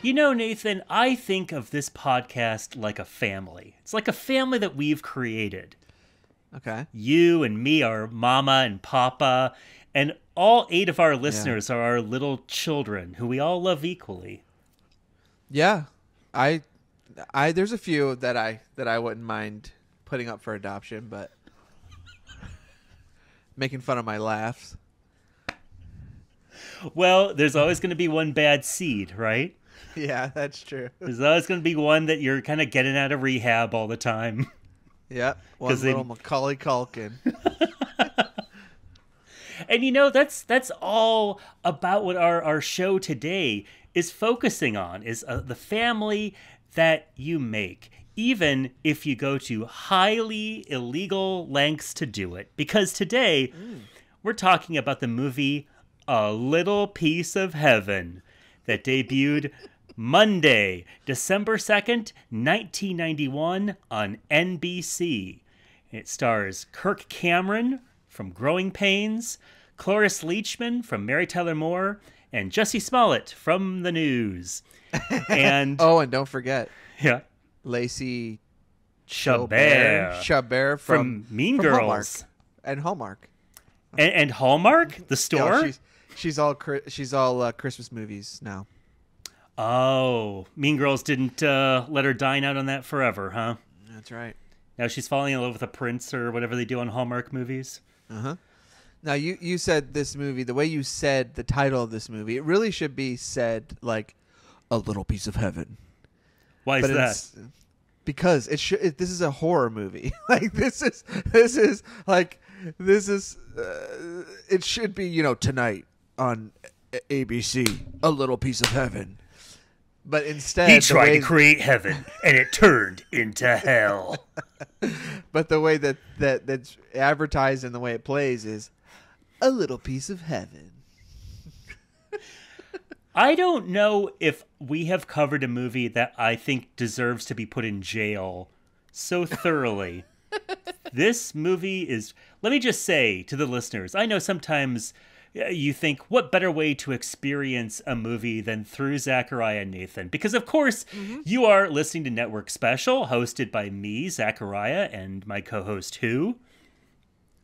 You know, Nathan, I think of this podcast like a family. It's like a family that we've created. Okay. You and me are mama and papa, and all 8 of our Yeah. listeners are our little children who we all love equally. Yeah. I there's a few that I wouldn't mind putting up for adoption, but making fun of my laughs. Well, there's always going to be one bad seed, right? Yeah, that's true. There's always going to be one that you're kind of getting out of rehab all the time. Yeah, one little Macaulay Culkin. And you know, that's all about what our show today is focusing on, is the family that you make, even if you go to highly illegal lengths to do it. Because today, we're talking about the movie A Little Piece of Heaven that debuted Monday, December 2nd, 1991 on NBC. It stars Kirk Cameron from Growing Pains, Cloris Leachman from Mary Tyler Moore, and Jussie Smollett from The News. And Oh, and don't forget yeah, Lacey Chabert from Mean from Girls. Hallmark. And Hallmark. And Hallmark, the store. Yeah, she's all Christmas movies now. Oh, Mean Girls didn't let her dine out on that forever, huh? That's right. Now she's falling in love with a prince or whatever they do on Hallmark movies. Uh-huh. Now, you said this movie, the way you said the title of this movie, it really should be said like A Little Piece of Heaven. Why is that? Because this is a horror movie. Like it should be, tonight on ABC, A Little Piece of Heaven. But instead, He tried to create heaven, and it turned into hell. But the way that's advertised and the way it plays is A Little Piece of Heaven. I don't know if we have covered a movie that I think deserves to be put in jail so thoroughly. This movie is... Let me just say to the listeners, I know sometimes you think, what better way to experience a movie than through Zachariah and Nathan? Because, of course, you are listening to Network Special, hosted by me, Zachariah, and my co-host, who?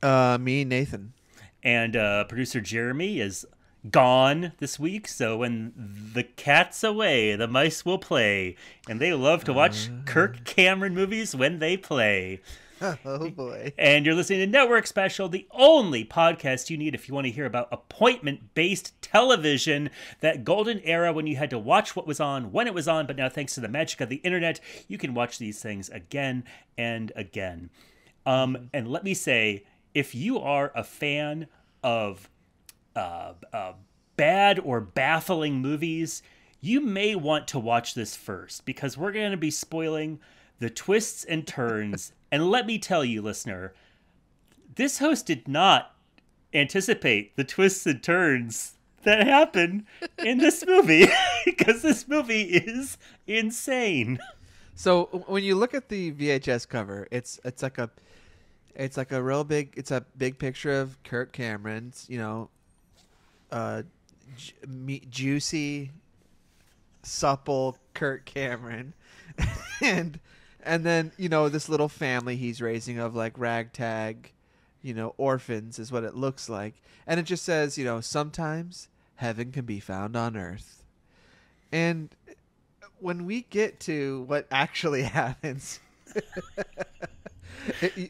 Me, Nathan. And producer Jeremy is gone this week, so when the cat's away, the mice will play. And they love to watch Kirk Cameron movies when they play. Oh, boy. And you're listening to Network Special, the only podcast you need if you want to hear about appointment-based television, that golden era when you had to watch what was on when it was on, but now thanks to the magic of the internet, you can watch these things again and again. And let me say, if you are a fan of bad or baffling movies, you may want to watch this first, because we're going to be spoiling the twists and turns. And let me tell you, listener, this host did not anticipate the twists and turns that happen in this movie, because this movie is insane. So when you look at the VHS cover, it's like a real big, it's a big picture of Kirk Cameron's, juicy, supple Kirk Cameron, and then, this little family he's raising of like ragtag, orphans is what it looks like. And it just says, sometimes heaven can be found on earth. And when we get to what actually happens,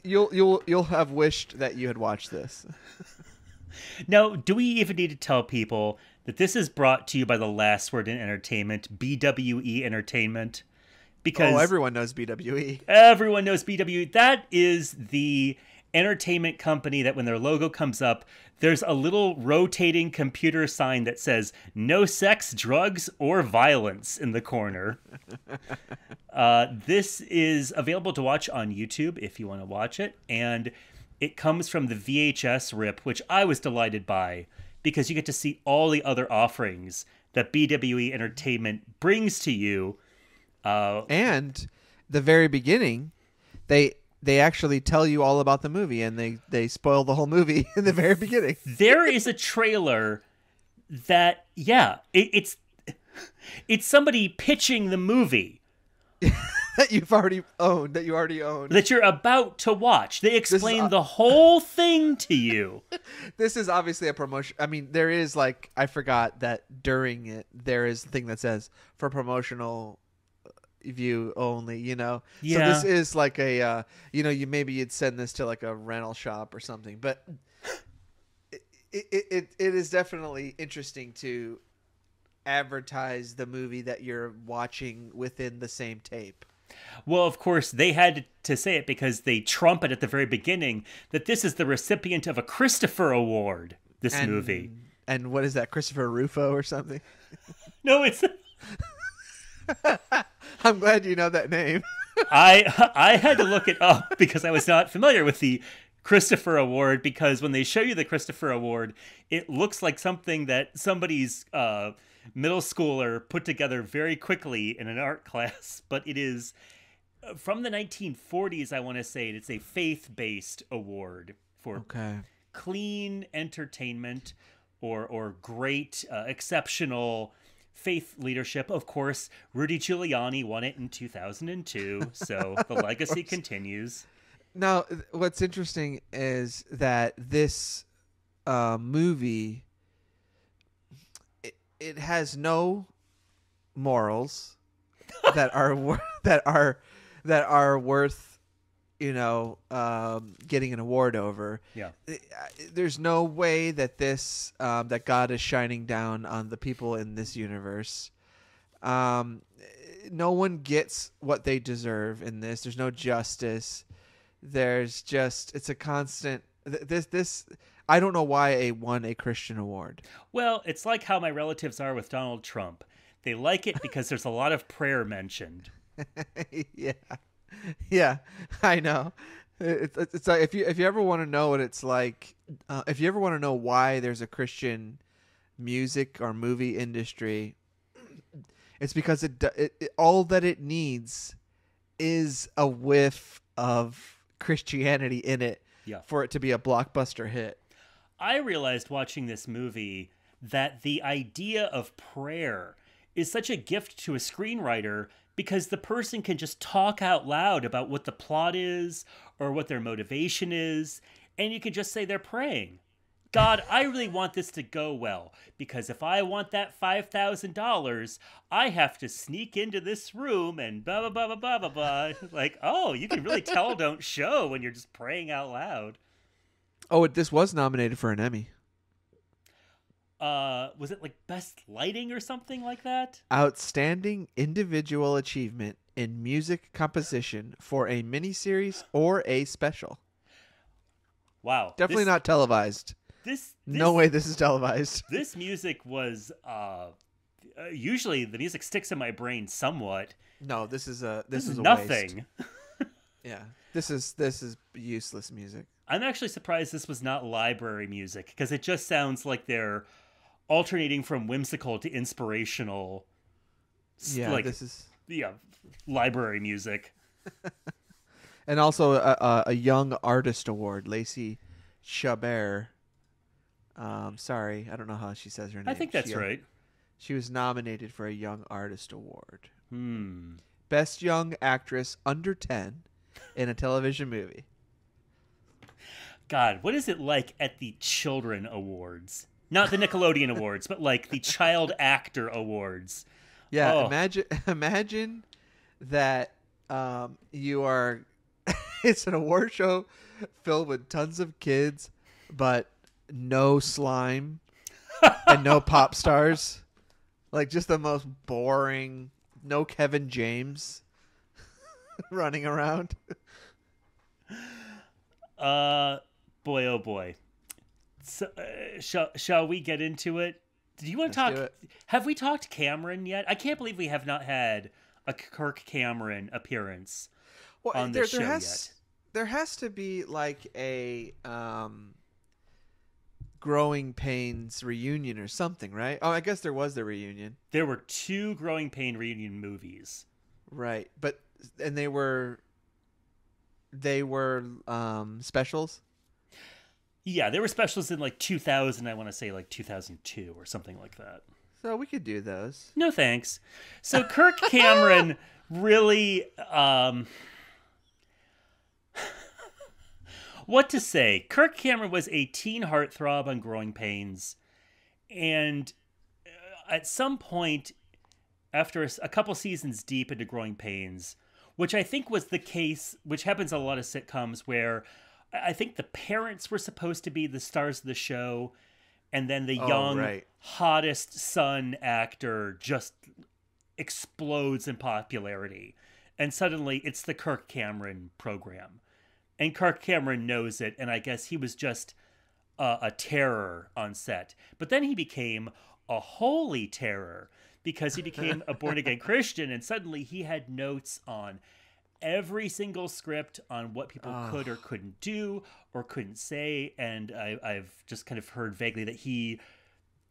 you'll have wished that you had watched this. Now, do we even need to tell people that this is brought to you by the last word in entertainment, BWE Entertainment? Because everyone knows BWE. Everyone knows BWE. That is the entertainment company that when their logo comes up, there's a little rotating computer sign that says no sex, drugs, or violence in the corner. This is available to watch on YouTube if you want to watch it. And it comes from the VHS rip, which I was delighted by, because you get to see all the other offerings that BWE Entertainment brings to you. And the very beginning, they actually tell you all about the movie, and they spoil the whole movie in the very beginning. There is a trailer that, it's It's somebody pitching the movie that you've already owned, that you already own. that you're about to watch. They explain the whole thing to you. This is obviously a promotion. I mean, there is like, I forgot that during it, there is a thing that says for promotional view only, you know? Yeah. So this is like a, you know, you'd send this to like a rental shop or something, but it is definitely interesting to advertise the movie that you're watching within the same tape. Well, of course, they had to say it because they trumpet at the very beginning that this is the recipient of a Christopher Award, this movie. And what is that, Christopher Rufo or something? No, it's... I'm glad you know that name. I had to look it up because I was not familiar with the Christopher Award, because when they show you the Christopher Award, it looks like something that somebody's middle schooler put together very quickly in an art class, but it is from the 1940s, I want to say. It's a faith-based award for clean entertainment or great, exceptional faith leadership. Of course, Rudy Giuliani won it in 2002, so the legacy continues. Now, what's interesting is that this movie, it has no morals that are worth, you know, getting an award over. Yeah, there's no way that this that God is shining down on the people in this universe. No one gets what they deserve in this. There's no justice. There's just, it's a constant. This I don't know why it won a Christian award. Well, it's like how my relatives are with Donald Trump. They like it because there's a lot of prayer mentioned. Yeah, I know. It's like, if you ever want to know what it's like, if you ever want to know why there's a Christian music or movie industry, it's because it all that it needs is a whiff of Christianity in it for it to be a blockbuster hit. I realized watching this movie that the idea of prayer is such a gift to a screenwriter, because the person can just talk out loud about what the plot is or what their motivation is, and you can just say they're praying. God, I really want this to go well, because if I want that $5,000, I have to sneak into this room and blah, blah, blah, blah, blah, blah. Like, oh, you can really tell don't show when you're just praying out loud. Oh, this was nominated for an Emmy. Was it like best lighting or something like that? Outstanding individual achievement in music composition for a miniseries or a special. Wow. Definitely not televised. No way this is televised. This music was usually the music sticks in my brain somewhat. No, this is a nothing. Waste. Yeah. This is useless music. I'm actually surprised this was not library music, because it just sounds like they're alternating from whimsical to inspirational. Yeah, like, this is library music. And also a Young Artist Award, Lacey Chabert. Sorry, I don't know how she says her name. I think that's right. She was nominated for a Young Artist Award. Hmm. Best Young Actress under 10 in a television movie. God, what is it like at the Children Awards? Not the Nickelodeon Awards, but like the Child Actor Awards. Yeah, oh. imagine that you are it's an award show filled with tons of kids, but no slime and no pop stars. Like, just the most boring, no Kevin James running around. Boy, oh boy. So, shall we get into it? Do you want to talk? Have we talked Cameron yet? I can't believe we have not had a Kirk Cameron appearance on this show yet. There has to be like a Growing Pains reunion or something, right? Oh, I guess there was the reunion. There were 2 Growing Pain reunion movies. Right. And they were specials? Yeah, there were specials in like 2000, I want to say like 2002 or something like that. So we could do those. No thanks. So Kirk Cameron really, what to say? Kirk Cameron was a teen heartthrob on Growing Pains, and at some point, after a couple seasons deep into Growing Pains, which I think was the case, which happens in a lot of sitcoms, where I think the parents were supposed to be the stars of the show, and then the young, hottest son actor just explodes in popularity. And suddenly it's the Kirk Cameron program. And Kirk Cameron knows it, and I guess he was just a terror on set. But then he became a holy terror because he became a born-again Christian, and suddenly he had notes on every single script on what people could or couldn't do or couldn't say. And I've just kind of heard vaguely that he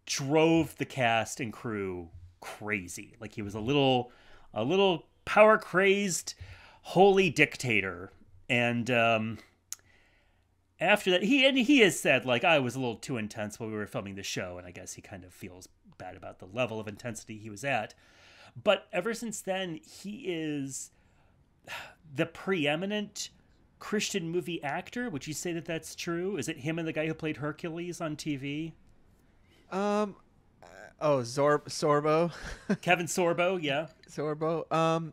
drove the cast and crew crazy. Like he was a little power crazed, holy dictator. And after that, he has said, like, I was a little too intense when we were filming the show. And I guess he kind of feels bad about the level of intensity he was at. But ever since then, he is the preeminent Christian movie actor. Would you say that that's true? Is it him and the guy who played Hercules on TV? Sorbo. Kevin Sorbo, yeah. Sorbo.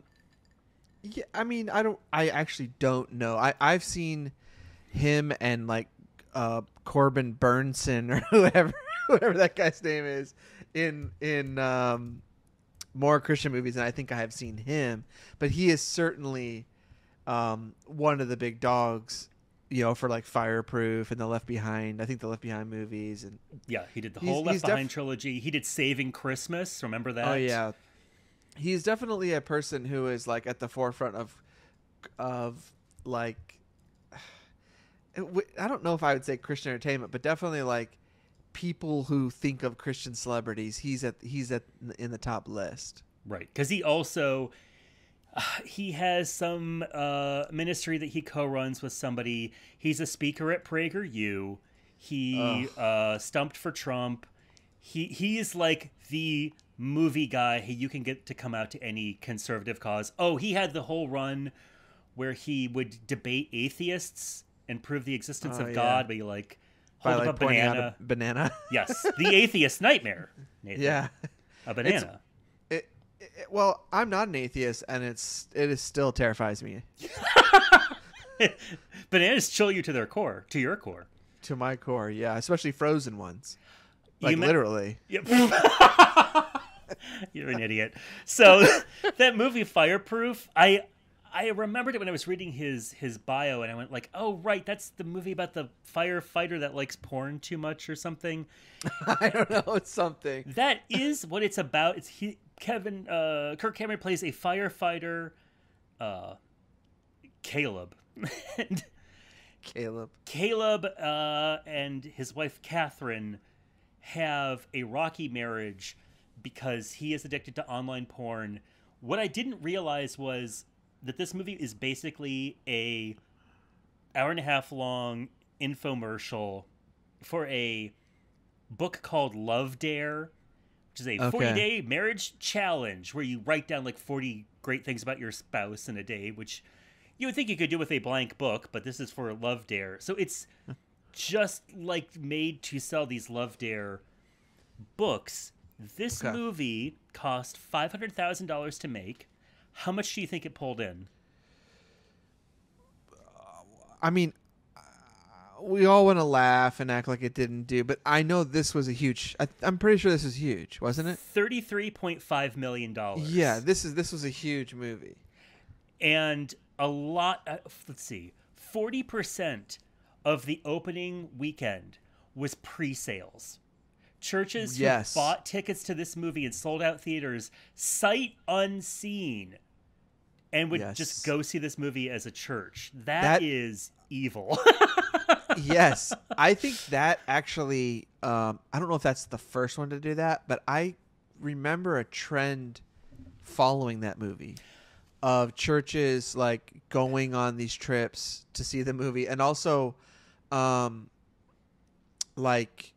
Yeah, I mean, I actually don't know. I've seen him and like Corbin Burnson or whoever that guy's name is in more Christian movies, and I think I have seen him. But he is certainly one of the big dogs, for like Fireproof and the Left Behind. I think the Left Behind movies, and yeah, he did the whole Left Behind trilogy. He did Saving Christmas. Remember that? Oh yeah, he's definitely a person who is like at the forefront of like, I don't know if I would say Christian entertainment, but definitely like people who think of Christian celebrities. He's in the top list, right? Because he also he has some ministry that he co-runs with somebody. He's a speaker at PragerU. He stumped for Trump. He is like the movie guy who you can get to come out to any conservative cause. Oh, he had the whole run where he would debate atheists and prove the existence of God, but you like hold up a banana. Banana. Yes, the atheist nightmare, Nathan. Yeah, a banana. Well, I'm not an atheist, and it still terrifies me. Bananas chill you to your core. To my core, yeah, especially frozen ones. Like literally. Yep. You're an idiot. So that movie Fireproof, I remembered it when I was reading his bio, and I went like, oh kirk, that's the movie about the firefighter that likes porn too much or something. I don't know, it's something. That is what it's about. It's Kirk Cameron plays a firefighter, Caleb. Caleb and his wife Catherine have a rocky marriage because he is addicted to online porn. What I didn't realize was that this movie is basically a hour-and-a-half long infomercial for a book called Love Dare, which is a 40-day marriage challenge where you write down like 40 great things about your spouse in a day, which you would think you could do with a blank book, but this is for Love Dare. So it's just like made to sell these Love Dare books. This movie cost $500,000 to make. How much do you think it pulled in? I mean, we all want to laugh and act like it didn't do, but I know this was a huge. I'm pretty sure this was huge, wasn't it? $33.5 million. Yeah, this was a huge movie, and a lot. Let's see, 40% of the opening weekend was pre-sales. Churches who bought tickets to this movie and sold out theaters sight unseen and would just go see this movie as a church. That is evil. Yes. I think that actually, I don't know if that's the first one to do that, but I remember a trend following that movie of churches like going on these trips to see the movie, and also like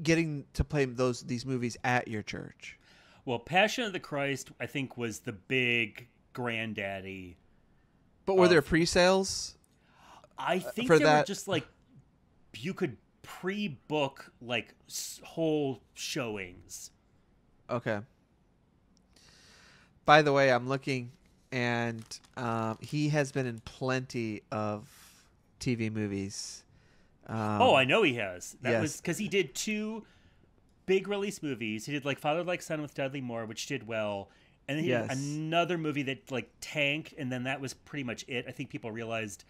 getting to play these movies at your church? Well, Passion of the Christ, I think, was the big granddaddy. But were there pre-sales? I think for there that? were just like you could pre-book like whole showings. Okay. By the way, I'm looking, and he has been in plenty of TV movies. I know he has. That was yes. because he did 2 big release movies. He did like Father Like Son with Dudley Moore, which did well, and then he did another movie that like tanked, and then that was pretty much it. I think people realized,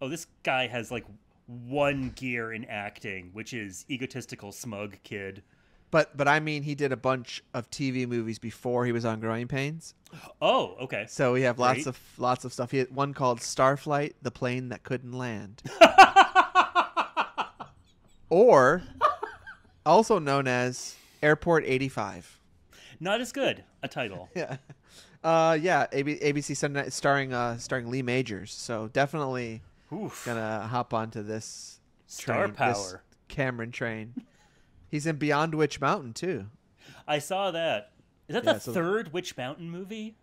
oh, this guy has like one gear in acting, which is egotistical, smug kid. But I mean, he did a bunch of TV movies before he was on Growing Pains. Oh, okay. So we have lots of stuff. He had one called Starflight, the plane that couldn't land, or also known as Airport 85. Not as good a title. Yeah. ABC Sunday Night starring Lee Majors. So definitely gonna hop onto this Star train, power. this Cameron train. He's in Beyond Witch Mountain too. I saw that. Is that the third Witch Mountain movie?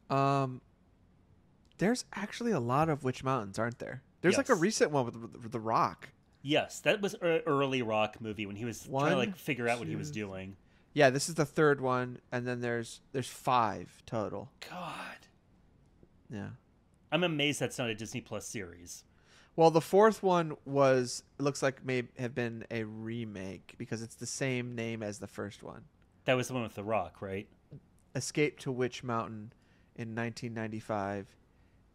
There's actually a lot of Witch Mountains, aren't there? There's like a recent one with The Rock. Yes, that was an early Rock movie when he was trying to like figure out what he was doing. Yeah, this is the third one, and then there's 5 total. God. Yeah. I'm amazed that's not a Disney Plus series. Well, the 4th one looks like may have been a remake because it's the same name as the first one. That was the one with The Rock, right? Escape to Witch Mountain in 1995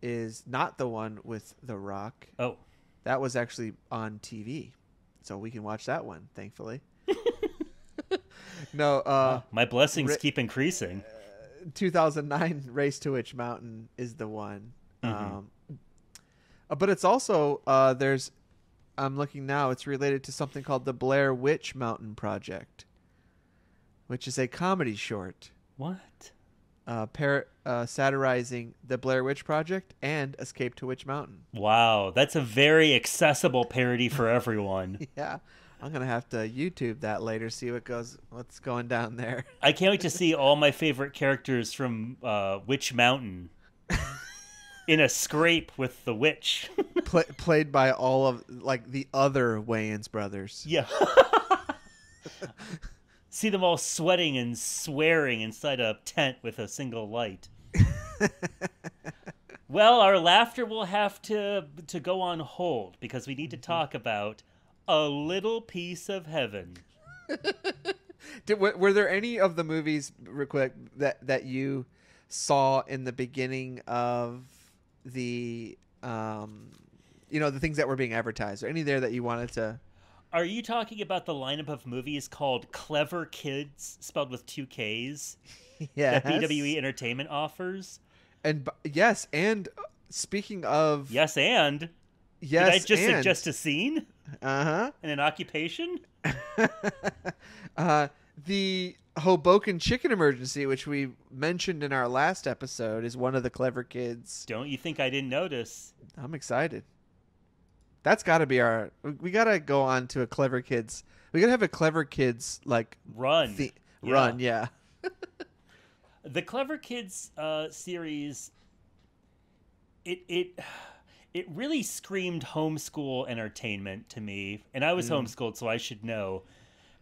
is not the one with The Rock. Oh. That was actually on TV, so we can watch that one, thankfully. No, my blessings keep increasing. 2009 Race to Witch Mountain is the one. Mm-hmm. But it's also I'm looking now, it's related to something called the Blair Witch Mountain Project, which is a comedy short. What? Satirizing the Blair Witch Project and Escape to Witch Mountain. Wow, that's a very accessible parody for everyone. Yeah. I'm going to have to YouTube that later, see what's going down there. I can't wait to see all my favorite characters from Witch Mountain in a scrape with the witch. Played by all of like the other Wayans brothers. Yeah. See them all sweating and swearing inside a tent with a single light. Well, our laughter will have to go on hold because we need to talk about A Little Piece of Heaven. Were there any of the movies, real quick, that you saw in the beginning of the the things that were being advertised? Or any there that you wanted to? Are you talking about the lineup of movies called Clever Kids, spelled with 2 Ks? Yes. That BWE Entertainment offers? And yes, and speaking of... Yes, and? Yes, did I just suggest a scene? Uh-huh. And an occupation? The Hoboken Chicken Emergency, which we mentioned in our last episode, is one of the Clever Kids. Don't you think I didn't notice? I'm excited. That's got to be we got to go on to a Clever Kids. We got to have a Clever Kids, like... Run. Run, yeah. The Clever Kids series, it really screamed homeschool entertainment to me. And I was homeschooled, so I should know.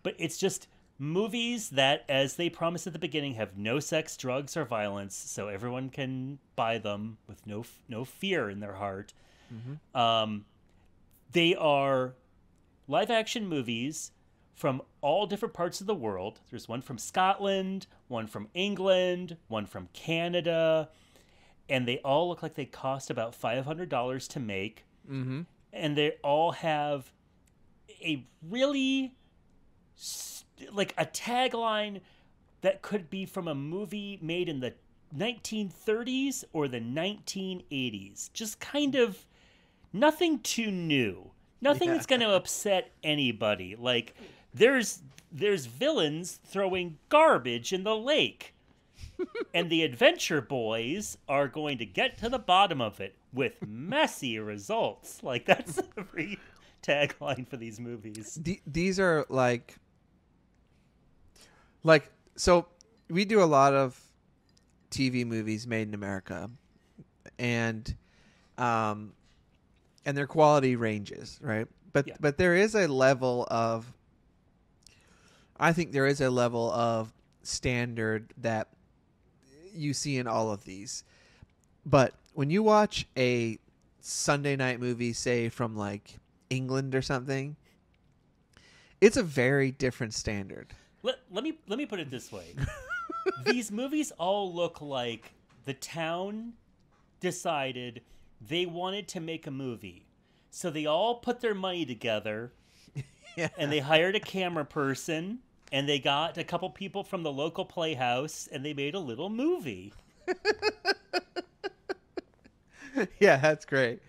But it's just movies that, as they promise at the beginning, have no sex, drugs, or violence, so everyone can buy them with no fear in their heart. Mm-hmm. They are live-action movies from all different parts of the world. There's one from Scotland, one from England, one from Canada, and they all look like they cost about $500 to make. Mm-hmm. And they all have a really, like a tagline that could be from a movie made in the 1930s or the 1980s. Just kind of nothing too new. Nothing that's going to upset anybody. Like, there's villains throwing garbage in the lake. And the adventure boys are going to get to the bottom of it with messy results. Like, that's every tagline for these movies. These are so we do a lot of TV movies made in America, and their quality ranges, right? But there is a level of, I think there is a level of standard that you see in all of these. But when you watch a Sunday night movie, say from like England or something, it's a very different standard. Let me put it this way. These movies all look like the town decided they wanted to make a movie. So they all put their money together and they hired a camera person and they got a couple people from the local playhouse and they made a little movie. Yeah, that's great.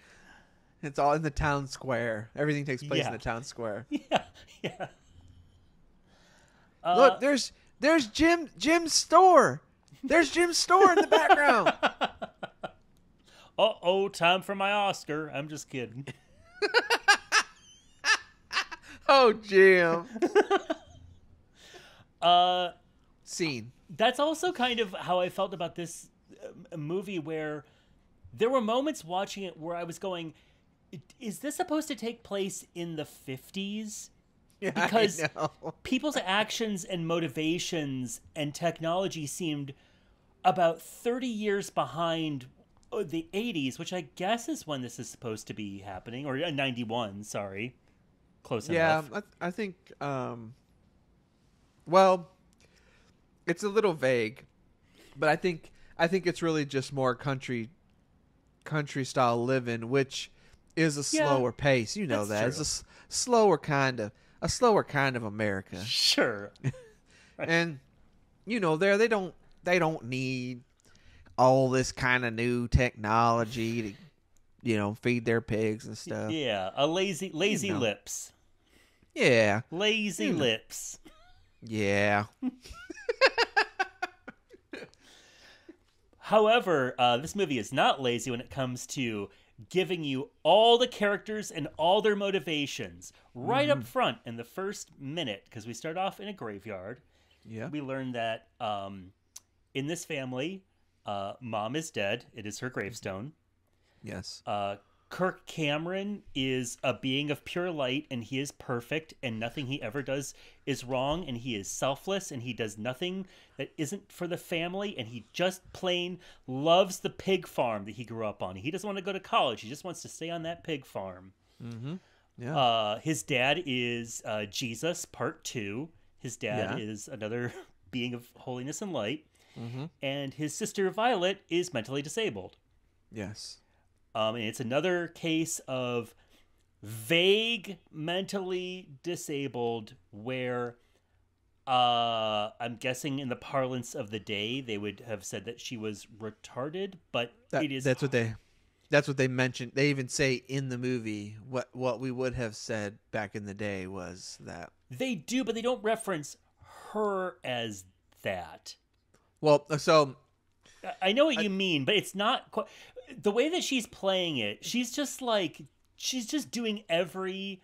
It's all in the town square. Everything takes place in the town square. Yeah. Look, there's Jim's store. There's Jim's store in the background. Uh-oh, time for my Oscar. I'm just kidding. Oh, Jim. Scene. That's also kind of how I felt about this movie, where there were moments watching it where I was going, is this supposed to take place in the 50s? Yeah, because people's actions and motivations and technology seemed about 30 years behind the 80s, which I guess is when this is supposed to be happening, or 91, sorry. Close enough. Yeah, I think, well, it's a little vague, but I think it's really just more country style living, which is a slower pace. You know that. True. It's a slower kind of America. Sure. And you know, they don't need all this kind of new technology to, you know, feed their pigs and stuff. Yeah, a lazy lips. Yeah. Lazy lips. Yeah. However, this movie is not lazy when it comes to giving you all the characters and all their motivations right up front in the first minute, because we start off in a graveyard. Yeah. We learn that in this family, mom is dead. It is her gravestone. Yes. Kirk Cameron is a being of pure light, and he is perfect, and nothing he ever does is wrong, and he is selfless, and he does nothing that isn't for the family, and he just plain loves the pig farm that he grew up on. He doesn't want to go to college. He just wants to stay on that pig farm. Mm-hmm. Yeah. His dad is Jesus, part 2. His dad is another being of holiness and light. Mm-hmm. And his sister Violet is mentally disabled. Yes. And it's another case of vague mentally disabled where I'm guessing in the parlance of the day they would have said that she was retarded, but that's what they mentioned. They even say in the movie what we would have said back in the day was that. They do, but they don't reference her as that. Well, so I know what you mean, but it's not quite the way that she's playing it. She's just doing every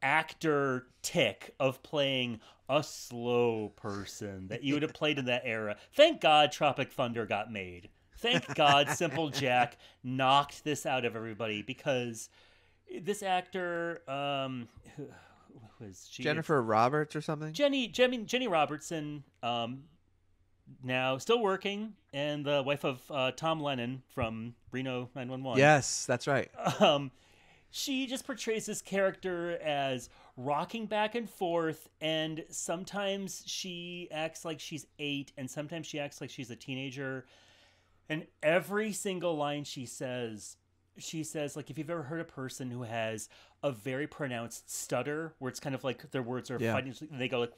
actor tick of playing a slow person that you would have played in that era. Thank God Tropic Thunder got made. Thank God Simple Jack knocked this out of everybody, because this actor, who was she? Jennifer Roberts or something? Jenny Robertson, now still working, and the wife of Tom Lennon from Reno 911. Yes, that's right. She just portrays this character as rocking back and forth, and sometimes she acts like she's 8, and sometimes she acts like she's a teenager. And every single line she says, like, if you've ever heard a person who has a very pronounced stutter, where it's kind of like their words are fighting, they go like,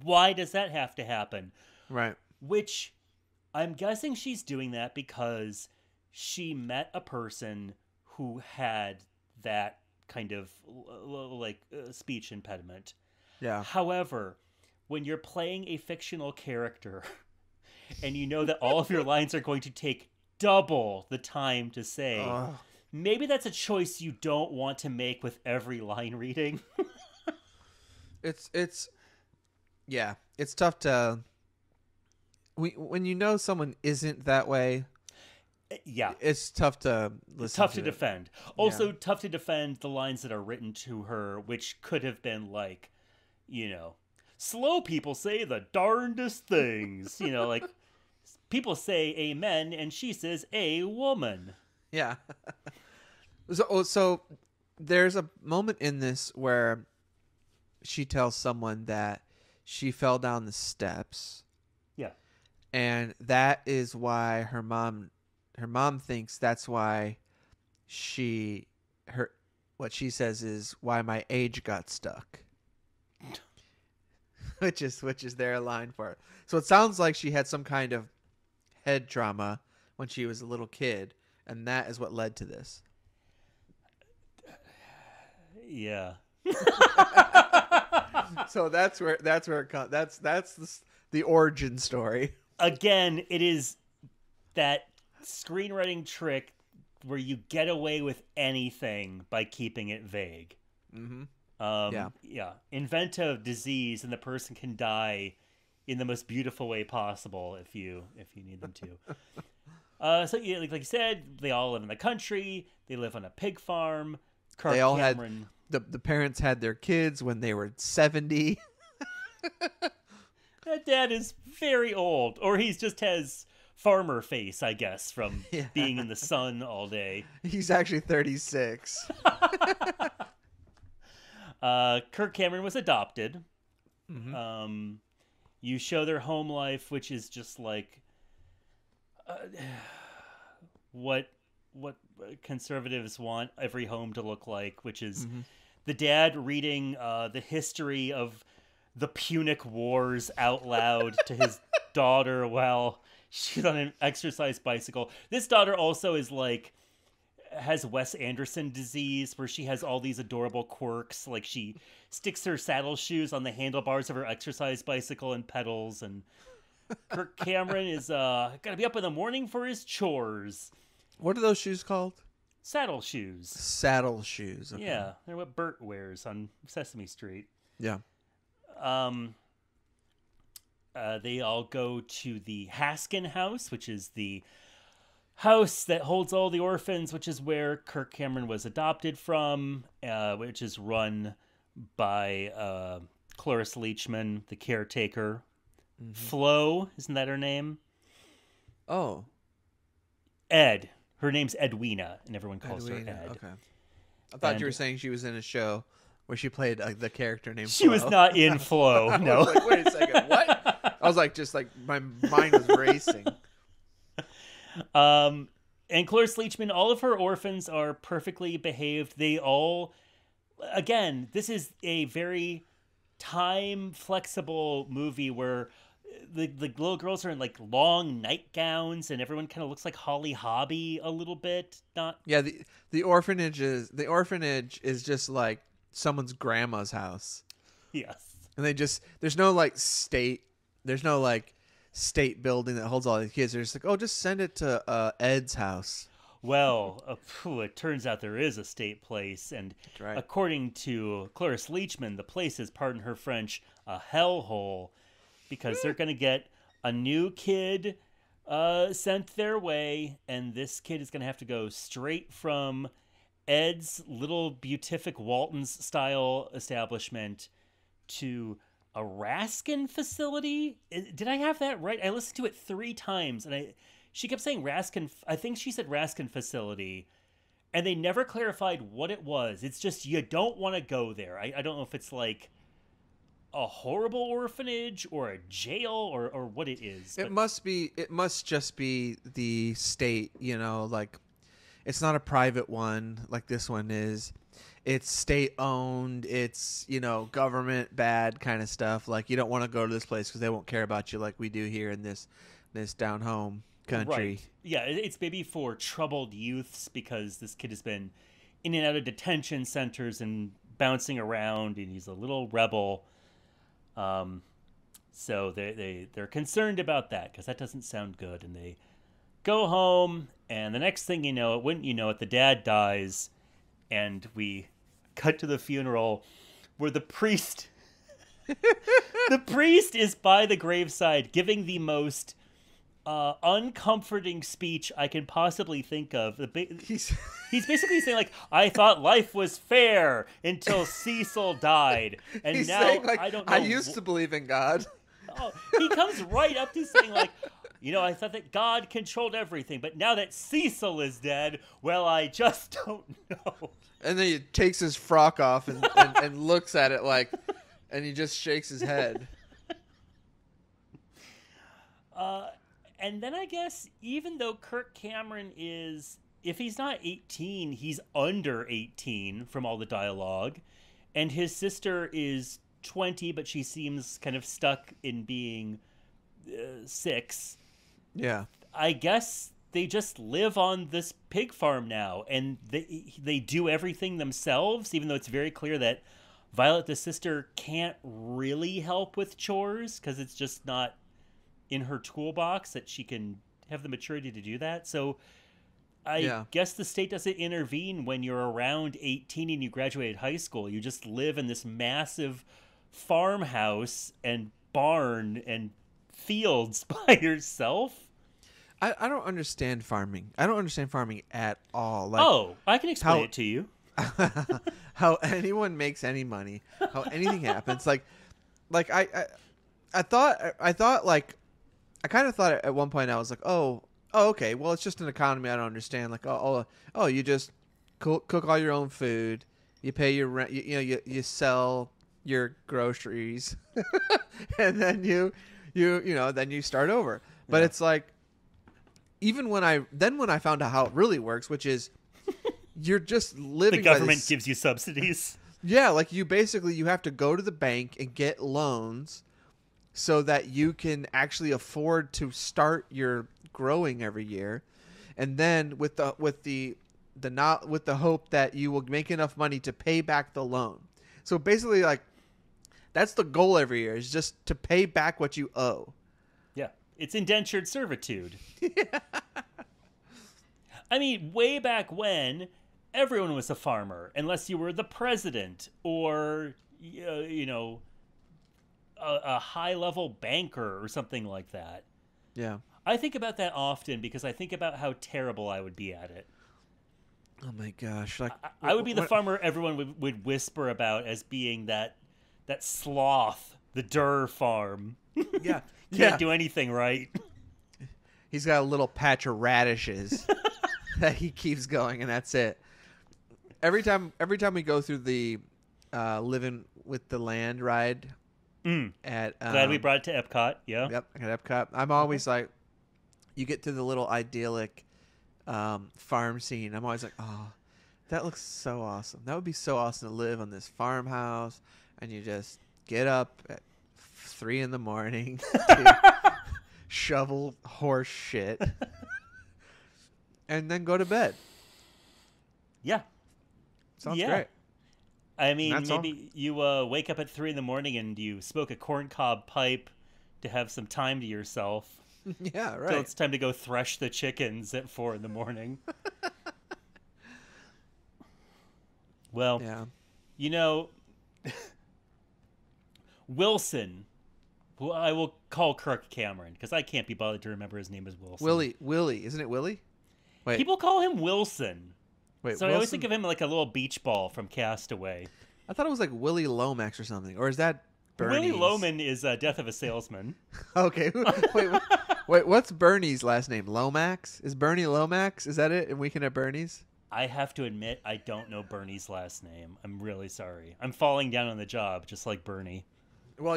why does that have to happen? Right. Which I'm guessing she's doing that because she met a person who had that kind of speech impediment. Yeah. However, when you're playing a fictional character and you know that all of your lines are going to take double the time to say, maybe that's a choice you don't want to make with every line reading. It's yeah, it's tough to when you know someone isn't that way. Yeah. It's tough to listen Tough to it. defend. Also, tough to defend the lines that are written to her, which could have been like, slow people say the darndest things. Like people say amen, and she says a woman. Yeah. So there's a moment in this where she tells someone that she fell down the steps. Yeah. And that is why her mom thinks that's why what she says is why my age got stuck. which is their line for it. So it sounds like she had some kind of head trauma when she was a little kid, and that is what led to this. Yeah. So that's the origin story. Again, it is that screenwriting trick where you get away with anything by keeping it vague. Mm-hmm. Yeah. Invent a disease and the person can die in the most beautiful way possible if you need them to. So yeah, like you said, they all live in the country. They live on a pig farm. Kirk Cameron. The parents had their kids when they were 70. That dad is very old, or he just has farmer face, I guess, from being in the sun all day. He's actually 36. Kirk Cameron was adopted. Mm-hmm. You show their home life, which is just like what conservatives want every home to look like, which is the dad reading the history of the Punic Wars out loud to his daughter while she's on an exercise bicycle. This daughter also is like has Wes Anderson disease, where she has all these adorable quirks. Like she sticks her saddle shoes on the handlebars of her exercise bicycle and pedals. And Kirk Cameron is gotta be up in the morning for his chores. What are those shoes called? Saddle shoes. Saddle shoes. Okay. Yeah, they're what Bert wears on Sesame Street. Yeah. They all go to the Haskin house, which is the house that holds all the orphans, which is where Kirk Cameron was adopted from, which is run by Cloris Leachman, the caretaker. Mm-hmm. Flo, isn't that her name? Oh. Ed. Her name's Edwina, and everyone calls her Ed. Okay. I thought you were saying she was in a show where she played the character named She Flo. was not in Flo, no. I was like, wait a second, what? I was like, just like, my mind was racing. And Cloris Leachman, all of her orphans are perfectly behaved. They all, again, this is a very time-flexible movie where the little girls are in like long nightgowns and everyone kind of looks like Holly Hobby a little bit. Not the orphanage is just like someone's grandma's house. Yes. And there's no state building that holds all these kids. They're just like, oh, just send it to Ed's house. Well, it turns out there is a state place, and right. According to Cloris Leachman, the place is, pardon her French, a hellhole, because they're going to get a new kid sent their way, and this kid is going to have to go straight from Ed's little beatific Walton's-style establishment to a Raskin facility. Did I have that right? I listened to it 3 times, and she kept saying Raskin. I think she said Raskin facility, and they never clarified what it was. It's just you don't want to go there. I don't know if it's like a horrible orphanage or a jail or what it is. It must just be the state, it's not a private one like this one is. It's state owned. It's, government bad kind of stuff. Like you don't want to go to this place because they won't care about you like we do here in this down home country. Right. Yeah, it's maybe for troubled youths because this kid has been in and out of detention centers and bouncing around, and he's a little rebel. So they're concerned about that because that doesn't sound good, and they go home, and the next thing you know, wouldn't you know it, the dad dies, and we cut to the funeral where the priest is by the graveside giving the most uncomforting speech I can possibly think of. He's basically saying, like, I thought life was fair until Cecil died, and He's now saying, like, I don't know. I used to believe in God. Oh, he comes right up to saying, like, I thought that God controlled everything, but now that Cecil is dead, well, I just don't know. And then he takes his frock off and looks at it like, and he just shakes his head. And then I guess even though Kirk Cameron is, if he's not 18, he's under 18 from all the dialogue. And his sister is 20, but she seems kind of stuck in being 6. Yeah. I guess they just live on this pig farm now, and they do everything themselves, even though it's very clear that Violet, the sister, can't really help with chores because it's just not in her toolbox that she can have the maturity to do that. So I guess the state doesn't intervene when you're around 18 and you graduated high school. You just live in this massive farmhouse and barn and fields by yourself. I don't understand farming. I don't understand farming at all. Like, I can explain it to you. How anyone makes any money, how anything happens. Like I thought like, I kind of thought at one point I was like, oh, okay, well, it's just an economy I don't understand. Like, you just cook all your own food, you pay your rent, you sell your groceries, and then then you start over. But it's like, even when I found out how it really works, which is you're just living. The government gives you subsidies. Yeah, like you have to go to the bank and get loans so that you can actually afford to start your growing every year, and then with the hope that you will make enough money to pay back the loan. So basically, like, that's the goal every year, is just to pay back what you owe. Yeah, it's indentured servitude. Yeah. I mean, way back when, everyone was a farmer, unless you were the president or a high-level banker or something like that. Yeah. I think about that often because I think about how terrible I would be at it. Oh my gosh! Like, I would be the farmer everyone would whisper about as being that sloth, the Durr farm. Yeah. Can't do anything right. He's got a little patch of radishes that he keeps going, and that's it. Every time we go through the living with the land ride at glad we brought it to Epcot. Yeah. Yep, at Epcot. I'm always like, you get to the little idyllic farm scene. I'm always like, oh, that looks so awesome. That would be so awesome to live on this farmhouse, and you just get up at 3 a.m. to shovel horse shit and then go to bed. Yeah. Sounds great. I mean, maybe you wake up at 3 a.m. and you smoke a corncob pipe to have some time to yourself. Yeah, right. So it's time to go thresh the chickens at 4 a.m. Well, Wilson, who I will call Kirk Cameron because I can't be bothered to remember his name as Wilson. Willie, isn't it Willie? Wait. People call him Wilson. Wait, so Wilson? I always think of him like a little beach ball from Castaway. I thought it was like Willie Lomax or something. Or is that Bernie's? Willie Loman is Death of a Salesman. Okay. Wait, what's Bernie's last name? Lomax? Is Bernie Lomax? Is that it in Weekend at Bernie's? I have to admit, I don't know Bernie's last name. I'm really sorry. I'm falling down on the job, just like Bernie. Well,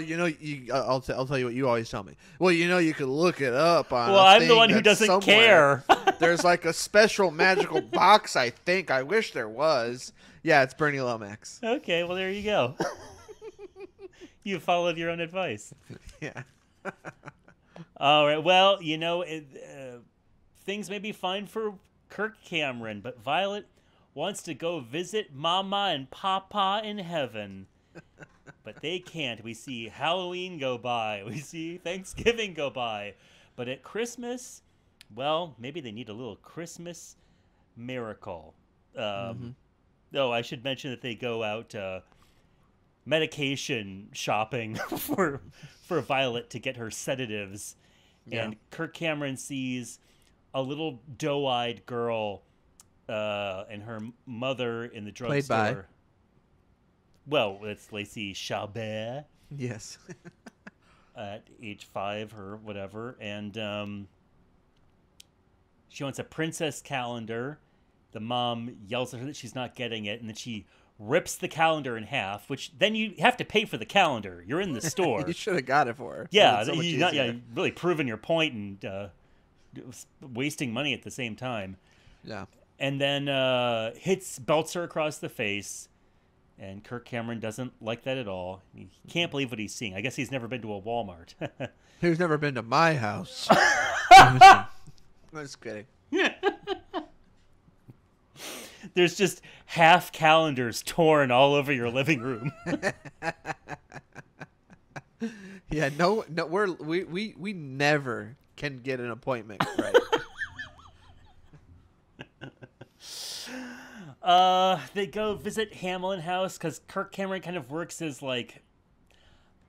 I'll tell you what you always tell me. Well, you can look it up on. Well, I'm the one who doesn't care. There's like a special magical box. I think. I wish there was. Yeah, it's Bernie Lomax. Okay, well there you go. You followed your own advice. Yeah. All right. Well, things may be fine for Kirk Cameron, but Violet wants to go visit Mama and Papa in heaven. But they can't. We see Halloween go by. We see Thanksgiving go by. But at Christmas, Well, maybe they need a little Christmas miracle. Mm-hmm. Oh, I should mention that they go out medication shopping for Violet to get her sedatives, Yeah. and Kirk Cameron sees a little doe-eyed girl and her mother in the Played by? drugstore. Well, it's Lacey Chabert Yes. at age 5 or whatever, and she wants a princess calendar. The mom yells at her that she's not getting it, and then she rips the calendar in half, which then you have to pay for the calendar. You're in the store. You should have got it for her. Yeah, So much you're really proving your point and wasting money at the same time. Yeah. And then belts her across the face, and Kirk Cameron doesn't like that at all. He can't believe what he's seeing. I guess he's never been to a Walmart. Who's never been to my house? I'm just kidding. There's just half calendars torn all over your living room. Yeah, no, we never can get an appointment right. They go visit Hamlin House because Kirk Cameron kind of works as like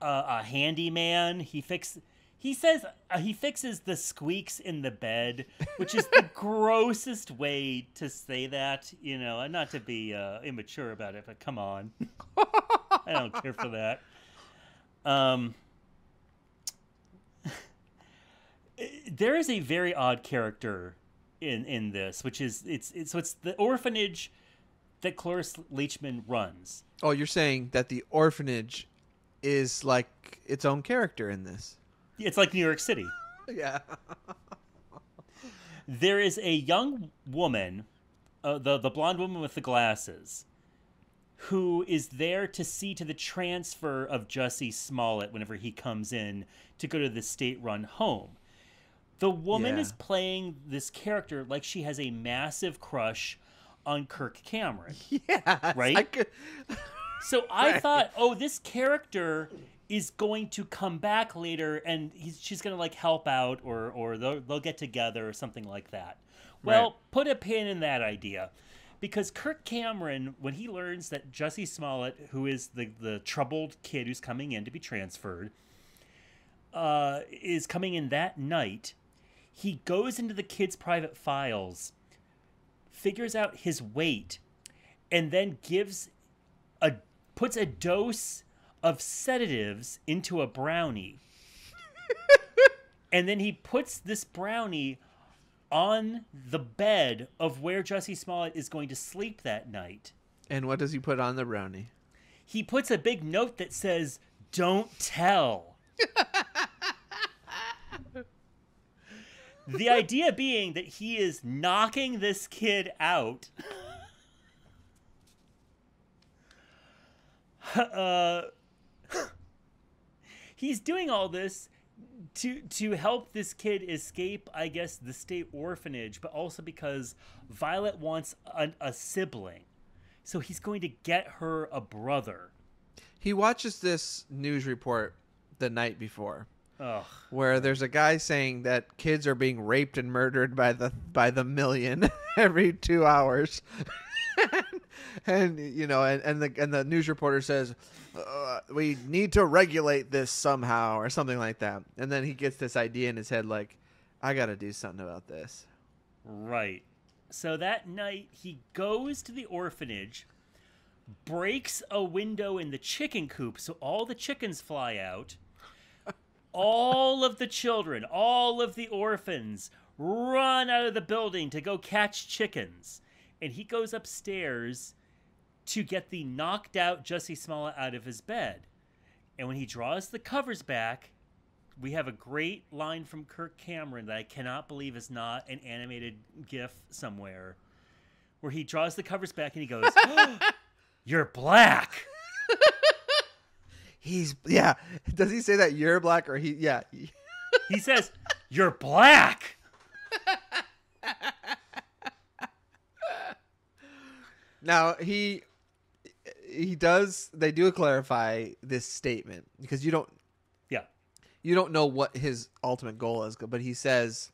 a handyman. He says he fixes the squeaks in the bed, which is the grossest way to say that, and not to be immature about it, but come on. I don't care for that. There is a very odd character in this, which is it's the orphanage that Cloris Leachman runs. Oh, you're saying that the orphanage is like its own character in this? It's like New York City. Yeah. There is a young woman, the blonde woman with the glasses, who is there to see to the transfer of Jussie Smollett whenever he comes in to go to the state-run home. The woman is playing this character like she has a massive crush on Kirk Cameron. Yeah. Right? So I thought, this character is going to come back later and she's going to like help out or they'll get together or something like that. Well, put a pin in that idea. Because Kirk Cameron, when he learns that Jussie Smollett, who is the troubled kid who's coming in to be transferred, is coming in that night, he goes into the kid's private files, figures out his weight, and then puts a dose of sedatives into a brownie. And then he puts this brownie on the bed of where Jussie Smollett is going to sleep that night. And what does he put on the brownie? He puts a big note that says, "Don't tell." The idea being that he is knocking this kid out. He's doing all this to help this kid escape, I guess, the state orphanage, but also because Violet wants a sibling. So he's going to get her a brother. He watches this news report the night before. Ugh. Where there's a guy saying that kids are being raped and murdered by the million every 2 hours. And the news reporter says we need to regulate this somehow or something like that. And then he gets this idea in his head like, I got to do something about this. Right. So that night he goes to the orphanage, breaks a window in the chicken coop so all the chickens fly out. All of the children, all of the orphans run out of the building to go catch chickens. And he goes upstairs to get the knocked out Jussie Smollett out of his bed. And when he draws the covers back, we have a great line from Kirk Cameron that I cannot believe is not an animated GIF somewhere, where he draws the covers back and he goes, "You're black." Does he say that you're black or he? Yeah. He says, "You're black." Now they do clarify this statement because you don't know what his ultimate goal is, but he says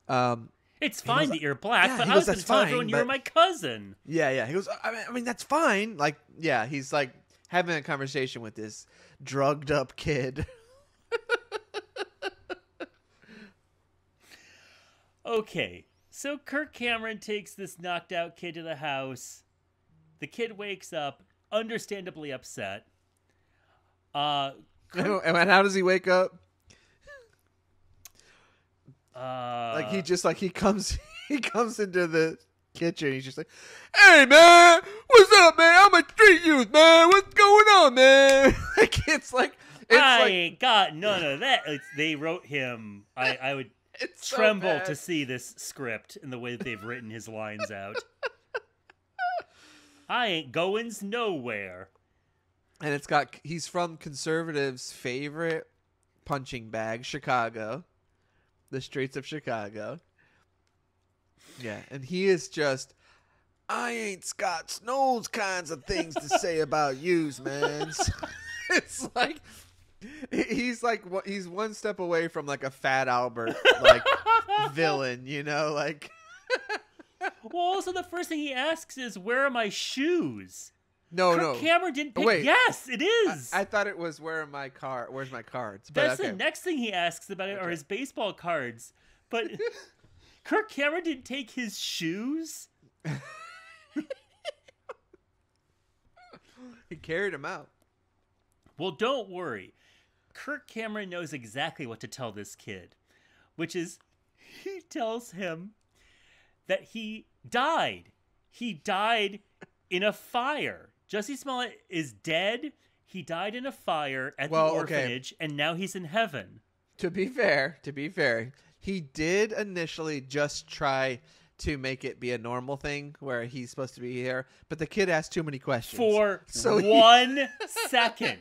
It's He fine goes, that you're black, yeah, but he I goes, was going "That's to tell fine, everyone you were but-" my cousin. Yeah. He goes, I mean, that's fine. Like, yeah, he's like having a conversation with this drugged up kid. Okay, so Kirk Cameron takes this knocked out kid to the house. The kid wakes up, understandably upset. And how does he wake up? Like he comes he comes into the kitchen. He's just like, "Hey man, what's up, man? I'm a street youth, man. What's going on, man?" Like it's I ain't got none of that. They wrote him. I would tremble to see this script and the way that they've written his lines out. I ain't goin's nowhere. And he's from conservatives' favorite punching bag, Chicago. The streets of Chicago. Yeah, and he is just, I ain't Scott Snow's kinds of things to say about yous, man. It's like he's one step away from like a Fat Albert like villain, you know, like. Well, also the first thing he asks is, "Where are my shoes?" No, Kirk Cameron didn't pick. Wait. Yes, it is. I thought it was where's my cards? But That's the next thing he asks about it are his baseball cards. But Kirk Cameron didn't take his shoes. He carried him out. Well, don't worry. Kirk Cameron knows exactly what to tell this kid, which is he tells him that he died. He died in a fire. Jussie Smollett is dead. He died in a fire at the orphanage, and now he's in heaven. To be fair, he did initially just try to make it be a normal thing where he's supposed to be here, but the kid asked too many questions. For 1 second.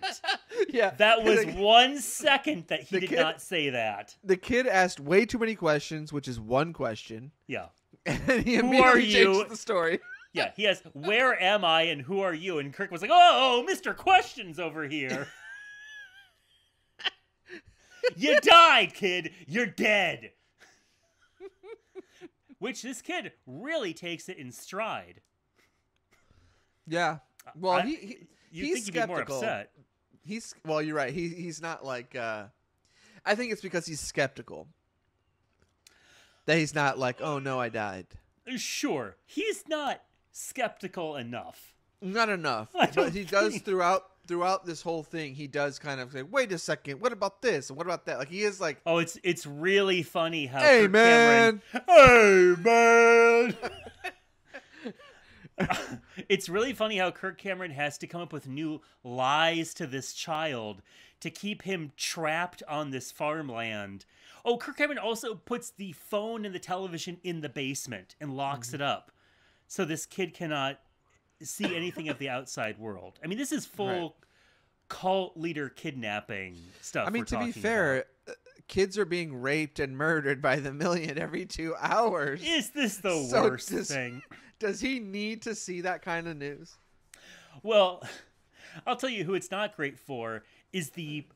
Yeah. That was 1 second that he did not say that. The kid asked way too many questions, which is one question. Yeah. And he immediately changed the story. Yeah, he has, "Where am I and who are you?" And Kirk was like, "Oh, Mr. Questions over here." You died, kid. You're dead. Which this kid really takes it in stride. Yeah. Well, you'd he's think he'd be more upset. You're right. He's not like. I think it's because he's skeptical. That he's not like, "Oh no, I died." Sure, he's not skeptical enough. Not enough, but he does throughout this whole thing. He does kind of say, "Wait a second, what about this? And what about that?" Like he is like, "Oh, it's really funny how." Hey Kirk man, Cameron, hey man. It's really funny how Kirk Cameron has to come up with new lies to this child to keep him trapped on this farmland. Oh, Kirk Cameron also puts the phone and the television in the basement and locks it up so this kid cannot see anything of the outside world. I mean, this is full cult leader kidnapping stuff. I mean, to be fair, kids are being raped and murdered by the million every 2 hours. Is this the worst thing? Does he need to see that kind of news? Well, I'll tell you who it's not great for is the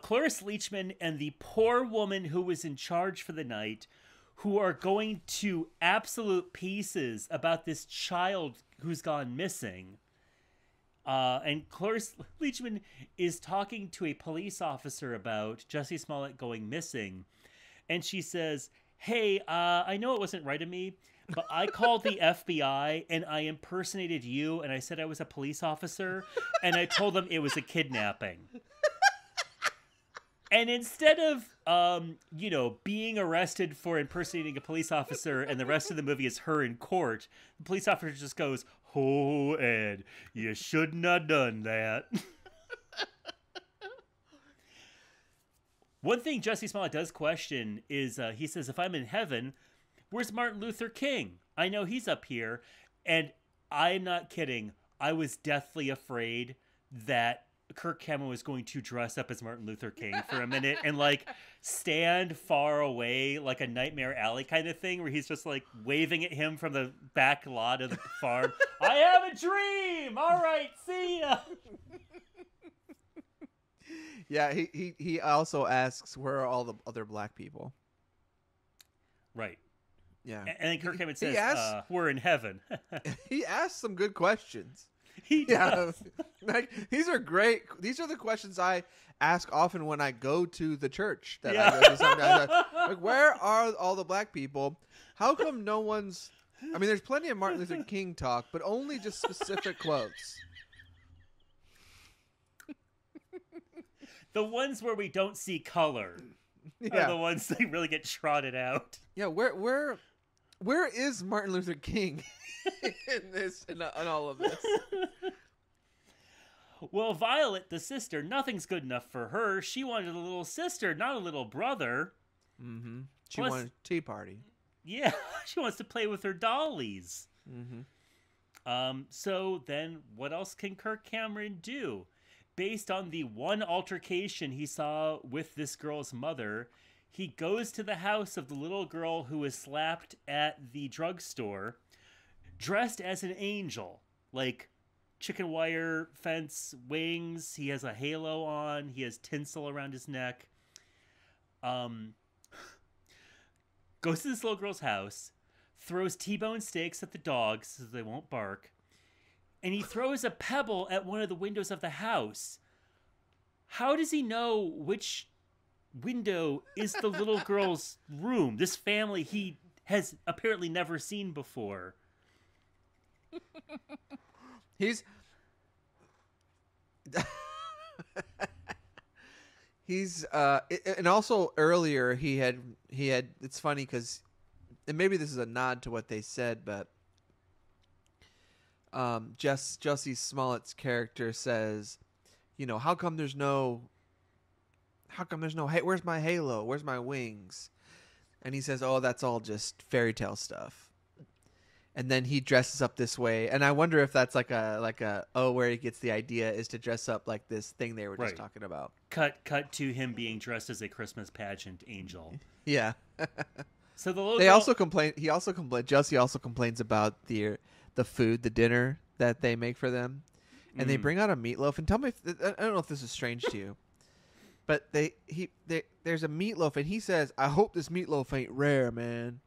Cloris Leachman and the poor woman who was in charge for the night, who are going to absolute pieces about this child who's gone missing. And Cloris Leachman is talking to a police officer about Jussie Smollett going missing. And she says, "Hey, I know it wasn't right of me, but I called the FBI and I impersonated you and I said I was a police officer and I told them it was a kidnapping." And instead of, being arrested for impersonating a police officer and the rest of the movie is her in court, the police officer just goes, "Oh, Ed, you shouldn't have done that." One thing Jussie Smollett does question is, he says, "If I'm in heaven, where's Martin Luther King? I know he's up here." And I'm not kidding. I was deathly afraid that Kirk Cameron was going to dress up as Martin Luther King for a minute and stand far away like a Nightmare Alley kind of thing where he's just waving at him from the back lot of the farm. "I have a dream. All right, see ya." Yeah, he also asks, "Where are all the other black people?" Right. Yeah. And then Kirk Cameron says, asks, we're in heaven. he asks some good questions. He does. Like, these are great. These are the questions I ask often when I go to the church. That Yeah. I go to sometimes. Like, where are all the black people? How come no one's... I mean, there's plenty of Martin Luther King talk, but only just specific quotes. The ones where we don't see color Yeah. are the ones that really get trotted out. Yeah, where is Martin Luther King in all of this? Well, Violet, the sister, nothing's good enough for her. She wanted a little sister, not a little brother. Mm-hmm. She Plus- wanted a tea party. Yeah, she wants to play with her dollies. Mm-hmm. So then what else can Kirk Cameron do? Based on the one altercation he saw with this girl's mother, he goes to the house of the little girl who was slapped at the drugstore, dressed as an angel, like chicken wire fence wings. He has a halo on. He has tinsel around his neck. Goes to this little girl's house, throws T-bone steaks at the dogs so they won't bark, and he throws a pebble at one of the windows of the house. How does he know which window is the little girl's room? This family he has apparently never seen before. He's and also earlier he had it's funny because, and maybe this is a nod to what they said, but Jussie Smollett's character says, you know, how come there's no hey, where's my halo, where's my wings? And he says, oh, that's all just fairy tale stuff. And then he dresses up this way, and I wonder if that's like a where he gets the idea is to dress up like this thing they were just talking about. Cut to him being dressed as a Christmas pageant angel. Yeah. So the little They girl... also complain. He also complained. Jussie also complains about the food, the dinner that they make for them, and they bring out a meatloaf. And tell me, I don't know if this is strange to you, but there's a meatloaf, and he says, "I hope this meatloaf ain't rare, man."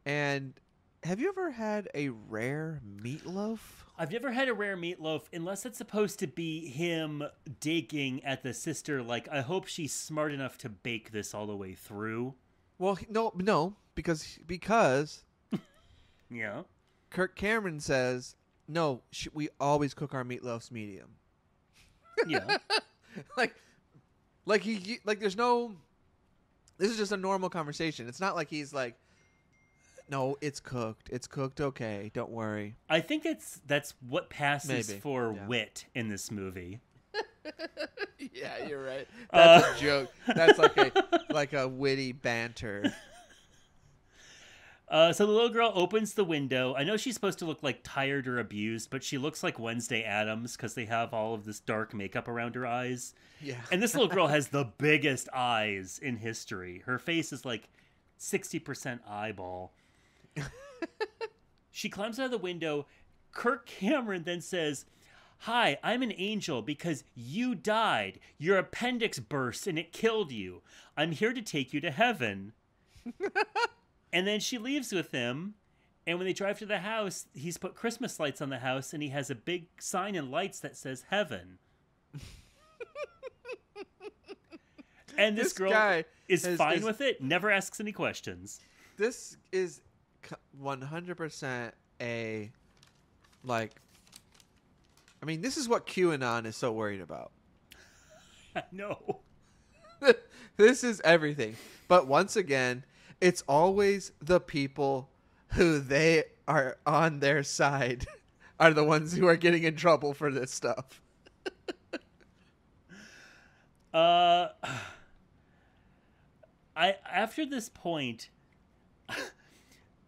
And have you ever had a rare meatloaf? I've never had a rare meatloaf unless it's supposed to be him digging at the sister. Like, I hope she's smart enough to bake this all the way through. Well, no, because Yeah. Kirk Cameron says, no, we always cook our meatloafs medium. Yeah. like there's no, this is just a normal conversation. It's not like he's like, no, it's cooked okay, don't worry. I think that's what passes Maybe. for Yeah. wit in this movie. Yeah, you're right. That's a joke. That's like a witty banter. So the little girl opens the window. I know she's supposed to look like tired or abused, but she looks like Wednesday Addams because they have all of this dark makeup around her eyes. Yeah. And this little girl has the biggest eyes in history. Her face is like 60% eyeball. She climbs out of the window. Kirk Cameron then says, "Hi, I'm an angel because you died. Your appendix burst and it killed you. I'm here to take you to heaven." And then she leaves with him. And when they drive to the house, he's put Christmas lights on the house and he has a big sign and lights that says heaven. And this girl guy is fine with it, never asks any questions. This is 100% a, like, I mean, this is what QAnon is so worried about. No. This is everything. But once again, it's always the people who they are on their side are the ones who are getting in trouble for this stuff. After this point,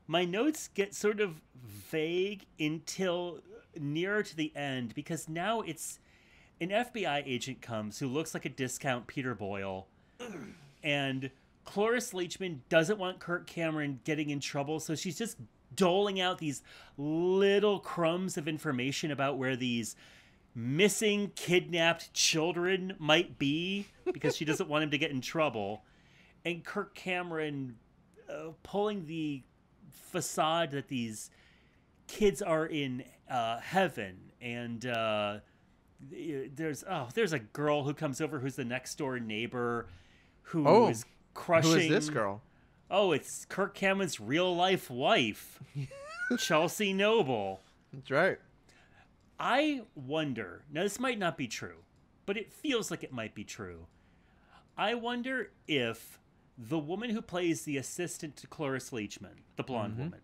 my notes get sort of vague until nearer to the end, because now it's an FBI agent comes who looks like a discount Peter Boyle, and Cloris Leachman doesn't want Kirk Cameron getting in trouble, so she's just doling out these little crumbs of information about where these missing, kidnapped children might be, because she doesn't want him to get in trouble. And Kirk Cameron pulling the facade that these kids are in heaven, and there's a girl who comes over who's the next door neighbor who is crushing. Who is this girl? Oh, it's Kirk Cameron's real life wife, Chelsea Noble. That's right. I wonder, now this might not be true, but it feels like it might be true. I wonder if the woman who plays the assistant to Cloris Leachman, the blonde woman,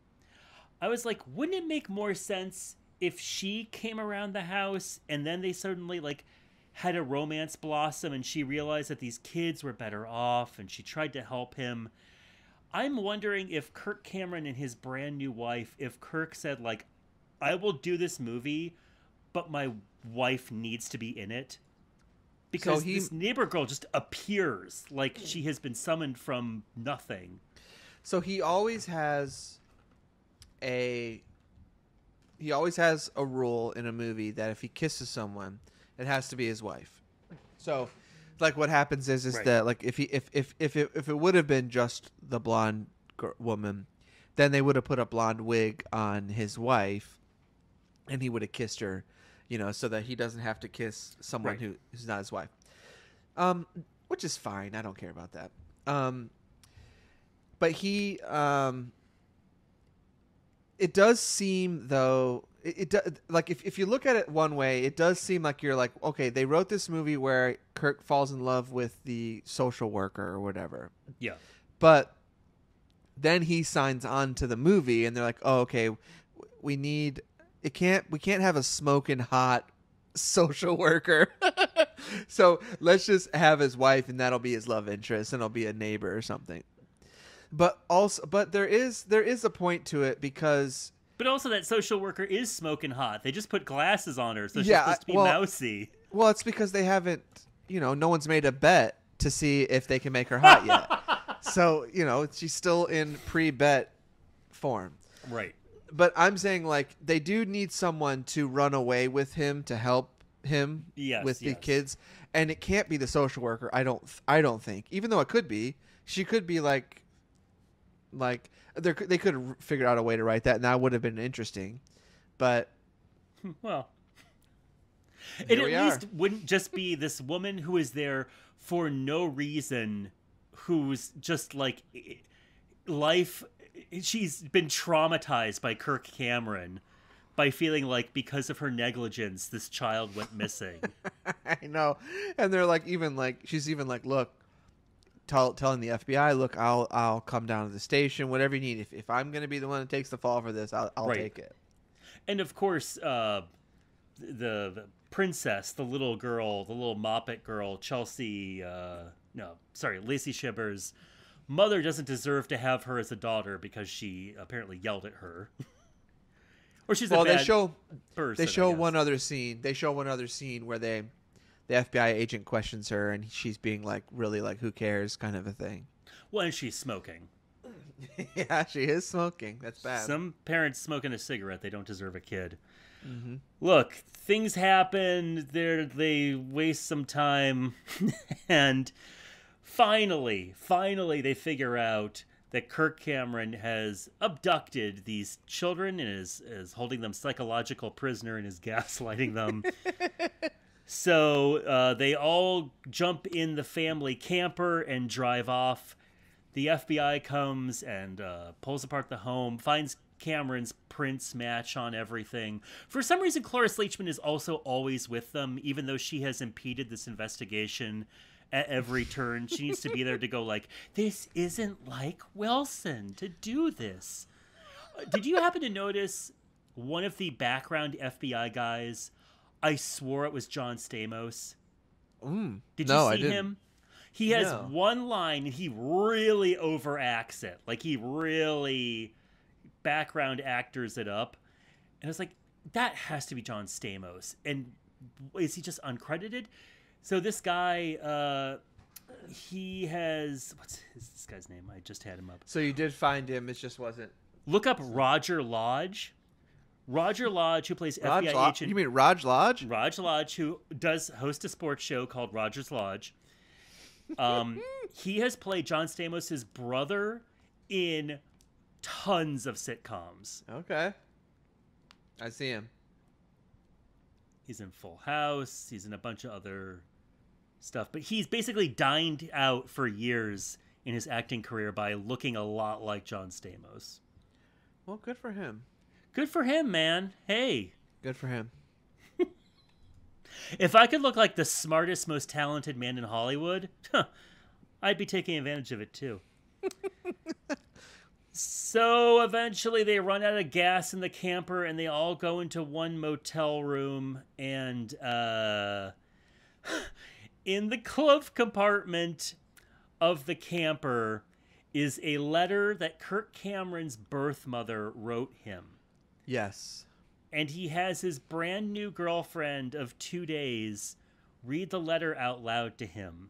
I was like, wouldn't it make more sense if she came around the house and then they suddenly like had a romance blossom and she realized that these kids were better off and she tried to help him. I'm wondering if Kirk Cameron and his brand new wife, if Kirk said like, I will do this movie, but my wife needs to be in it. Because this neighbor girl just appears like she has been summoned from nothing. So he always has a rule in a movie that if he kisses someone, it has to be his wife. So, like, what happens is right. that like if it would have been just the blonde woman, then they would have put a blonde wig on his wife, and he would have kissed her, so that he doesn't have to kiss someone right. who's not his wife. Which is fine. I don't care about that. But he, it does seem though, like if you look at it one way, it does seem like you're like, okay, they wrote this movie where Kirk falls in love with the social worker or whatever. Yeah. But then he signs on to the movie and they're like, oh, okay, we can't have a smoking hot social worker. So let's just have his wife and that'll be his love interest and it'll be a neighbor or something. But there is a point to it because. But also that social worker is smoking hot. They just put glasses on her, so she's supposed to be mousy. Well, it's because they haven't, no one's made a bet to see if they can make her hot yet. So, she's still in pre-bet form. Right. But I'm saying, like, they do need someone to run away with him to help him with the kids. And it can't be the social worker, I don't think. Even though it could be. She could be, like they could have figured out a way to write that, and that would have been interesting. But well, it at least wouldn't just be this woman who is there for no reason, who's just like life. She's been traumatized by Kirk Cameron by feeling like because of her negligence, this child went missing. I know, and they're like, she's even like, look. Telling the FBI, look, I'll come down to the station, whatever you need. If I'm going to be the one that takes the fall for this, I'll take it. And of course, the princess, the little girl, the little Moppet girl, Lacey Shibber's mother doesn't deserve to have her as a daughter because she apparently yelled at her. Or she's a bad person. They show one other scene. They show one other scene where the FBI agent questions her, and she's being like, really like, who cares kind of a thing. Well, and she's smoking. Yeah, she is smoking. That's bad. Some parents smoking a cigarette, they don't deserve a kid. Mm-hmm. Look, things happen. They waste some time. And finally, they figure out that Kirk Cameron has abducted these children and is holding them psychological prisoner and is gaslighting them. So they all jump in the family camper and drive off. The FBI comes and pulls apart the home, finds Cameron's prints match on everything. For some reason, Cloris Leachman is also always with them, even though she has impeded this investigation at every turn. She needs to be there to go like, this isn't like Wilson to do this. Did you happen to notice one of the background FBI guys? I swore it was John Stamos. Did you see him? He has one line and he really overacts it. Like he really background actors it up. And I was like, that has to be John Stamos. And is he just uncredited? So this guy, he has... What's this guy's name? I just had him up. So you did find him. It just wasn't... Look up Roger Lodge. Roger Lodge, who plays FBI agent... You mean Raj Lodge? Raj Lodge, who does host a sports show called Roger's Lodge. He has played John Stamos' brother in tons of sitcoms. Okay. I see him. He's in Full House. He's in a bunch of other stuff. But he's basically dined out for years in his acting career by looking a lot like John Stamos. Well, good for him. Good for him, man. Hey. Good for him. If I could look like the smartest, most talented man in Hollywood, I'd be taking advantage of it too. So eventually they run out of gas in the camper and they all go into one motel room, and in the glove compartment of the camper is a letter that Kirk Cameron's birth mother wrote him. Yes. And he has his brand new girlfriend of 2 days read the letter out loud to him.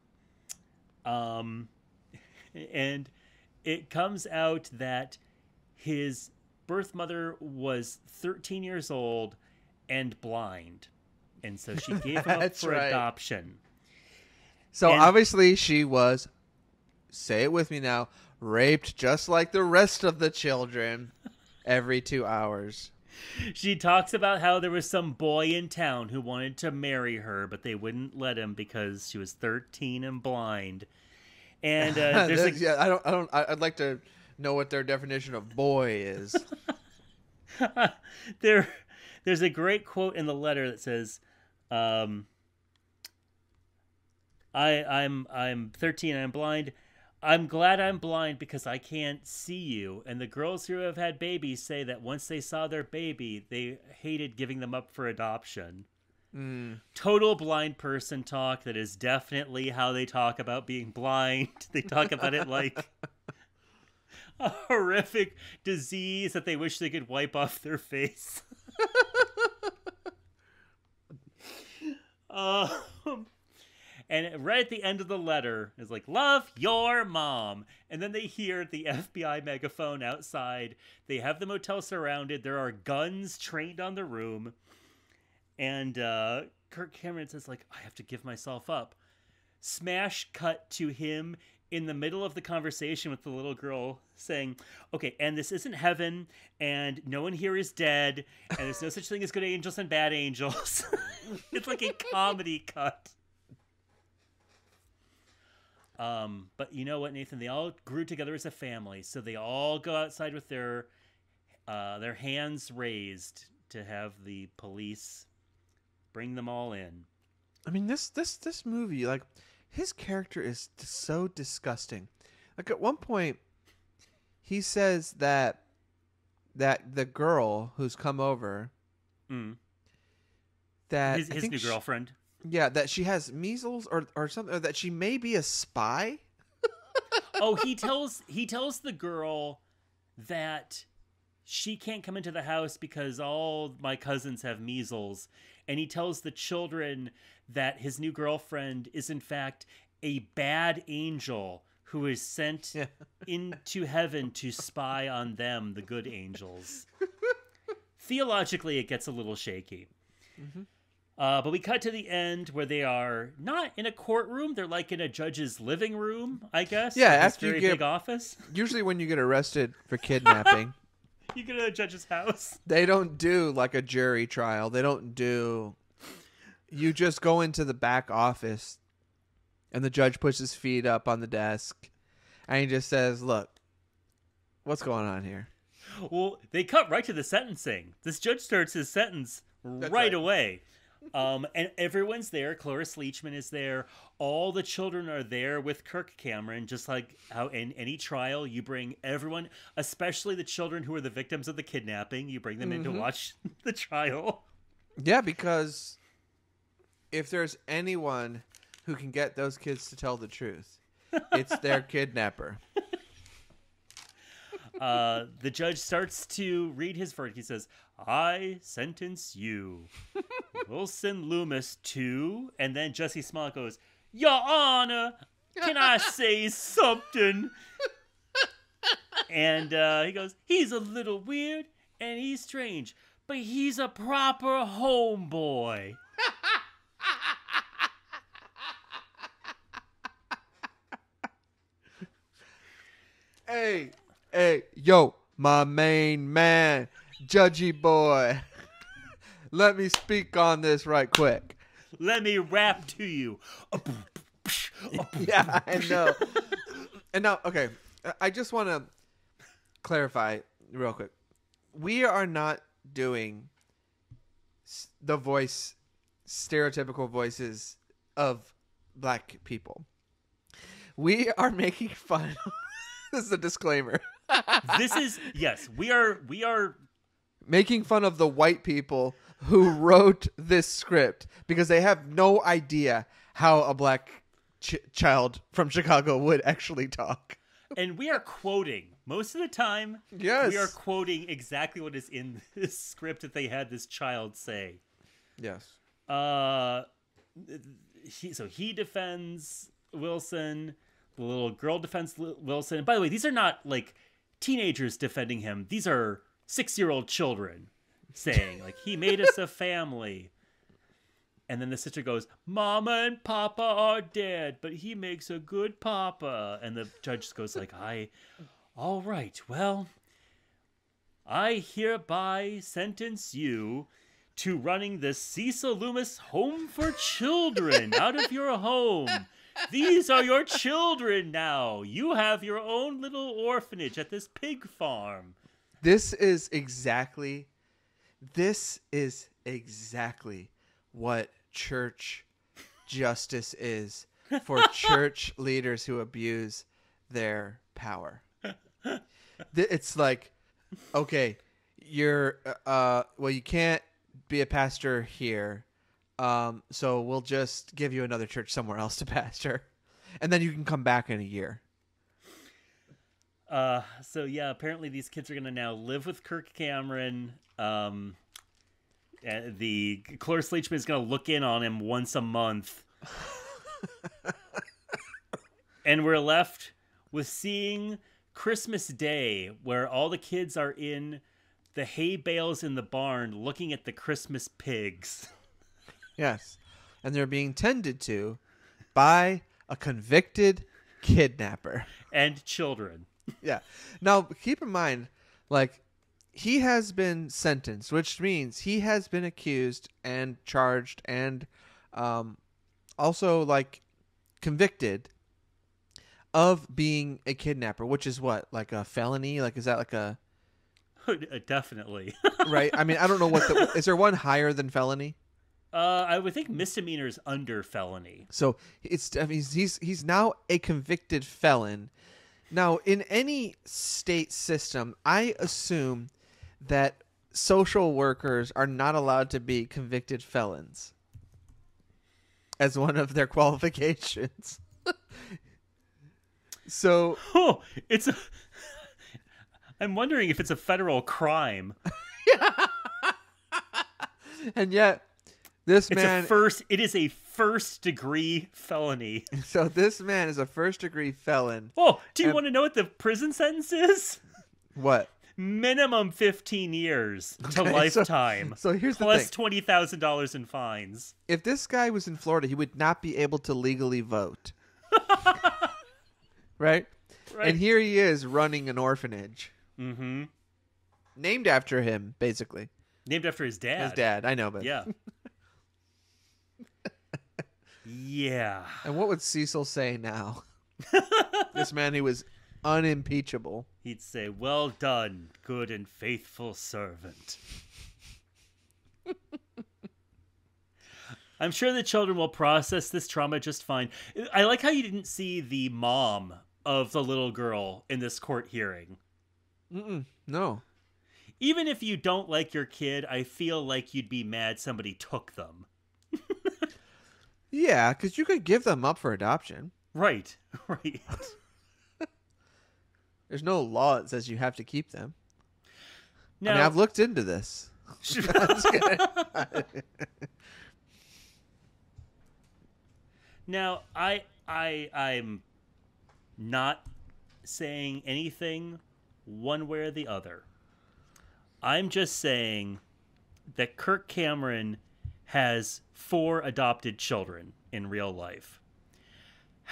And it comes out that his birth mother was 13 years old and blind. And so she gave him up for adoption. So obviously she was, say it with me now, raped just like the rest of the children every 2 hours. She talks about how there was some boy in town who wanted to marry her, but they wouldn't let him because she was 13 and blind. And I'd like to know what their definition of boy is. There's a great quote in the letter that says, I'm 13 and I'm blind. I'm glad I'm blind because I can't see you. And the girls who have had babies say that once they saw their baby, they hated giving them up for adoption. Total blind person talk. That is definitely how they talk about being blind. They talk about it like a horrific disease that they wish they could wipe off their face. And right at the end of the letter is like, love your mom. And then they hear the FBI megaphone outside. They have the motel surrounded. There are guns trained on the room. And Kirk Cameron says, like, I have to give myself up. Smash cut to him in the middle of the conversation with the little girl saying, okay, and this isn't heaven, and no one here is dead, and there's no such thing as good angels and bad angels. It's like a comedy cut. But you know what, Nathan? They all grew together as a family, so they all go outside with their hands raised to have the police bring them all in. I mean, this movie, like, his character is so disgusting. Like, at one point, he says that the girl who's come over, that his new girlfriend. Yeah, that she has measles or something, or that she may be a spy. Oh, he tells the girl that she can't come into the house because all my cousins have measles. And he tells the children that his new girlfriend is in fact a bad angel who is sent into heaven to spy on them, the good angels. Theologically, it gets a little shaky. Mm-hmm. But we cut to the end where they are not in a courtroom. They're like in a judge's living room, I guess. Yeah, like after very you get big office. Usually when you get arrested for kidnapping, you go to a judge's house. They don't do like a jury trial. They don't do. You just go into the back office, and the judge puts his feet up on the desk, and he just says, "Look, what's going on here?" Well, they cut right to the sentencing. This judge starts his sentence right away. And everyone's there. Cloris Leachman is there. All the children are there with Kirk Cameron, just like how in any trial you bring everyone, especially the children who are the victims of the kidnapping. You bring them in to watch the trial. Yeah, because if there's anyone who can get those kids to tell the truth, it's their kidnapper. The judge starts to read his verdict. He says, I sentence you, Wilson Loomis, to... And then Jussie Smollett goes, Your Honor, can I say something? And he goes, he's a little weird and he's strange, but he's a proper homeboy. Hey... Hey, yo, my main man, Judgy boy. Let me speak on this right quick. Let me rap to you. Yeah, I know. And now, okay, I just want to clarify real quick. We are not doing the stereotypical voices of black people. We are making fun. This is a disclaimer. We are Making fun of the white people who wrote this script because they have no idea how a black child from Chicago would actually talk. And we are quoting most of the time. Yes. We are quoting exactly what is in this script that they had this child say. Yes. He defends Wilson. The little girl defends Wilson. And by the way, these are not like teenagers defending him. These are 6-year-old children saying like, he made us a family. And then the sister goes, Mama and Papa are dead, but he makes a good papa. And the judge goes like, all right, well, I hereby sentence you to running the Cecil Loomis Home for Children out of your home. These are your children now. You have your own little orphanage at this pig farm. This is exactly what church justice is for church leaders who abuse their power. It's like, okay, you're well, you can't be a pastor here, so we'll just give you another church somewhere else to pastor, and then you can come back in a year. So yeah, apparently these kids are gonna now live with Kirk Cameron. The Cloris Leachman is gonna look in on him once a month, and we're left with seeing Christmas Day, where all the kids are in the hay bales in the barn looking at the Christmas pigs. Yes, and they're being tended to by a convicted kidnapper and children. Yeah. Now, keep in mind, like, he has been sentenced, which means he has been accused and charged and also, like, convicted of being a kidnapper, which is what? Like a felony? Like, is that like a... Definitely. Right? I mean, I don't know what the... Is there one higher than felony? I would think misdemeanor is under felony. So, he's now a convicted felon. Now, in any state system, I assume that social workers are not allowed to be convicted felons as one of their qualifications. So, I'm wondering if it's a federal crime. And yet, it is a first-degree felony. So this man is a first-degree felon. Oh, do you want to know what the prison sentence is? What? Minimum 15 years to lifetime. So here's plus the thing. $20,000 in fines. If this guy was in Florida, he would not be able to legally vote. Right? And here he is running an orphanage. Mm-hmm. Named after him, basically. Named after his dad. His dad, I know, but... Yeah. Yeah. And what would Cecil say now? This man who was unimpeachable. He'd say, well done, good and faithful servant. I'm sure the children will process this trauma just fine. I like how you didn't see the mom of the little girl in this court hearing. No. Even if you don't like your kid, I feel like you'd be mad somebody took them. Yeah, because you could give them up for adoption. Right. There's no law that says you have to keep them. Now, I mean, I've looked into this. Now, I'm not saying anything one way or the other. I'm just saying that Kirk Cameron has 4 adopted children in real life.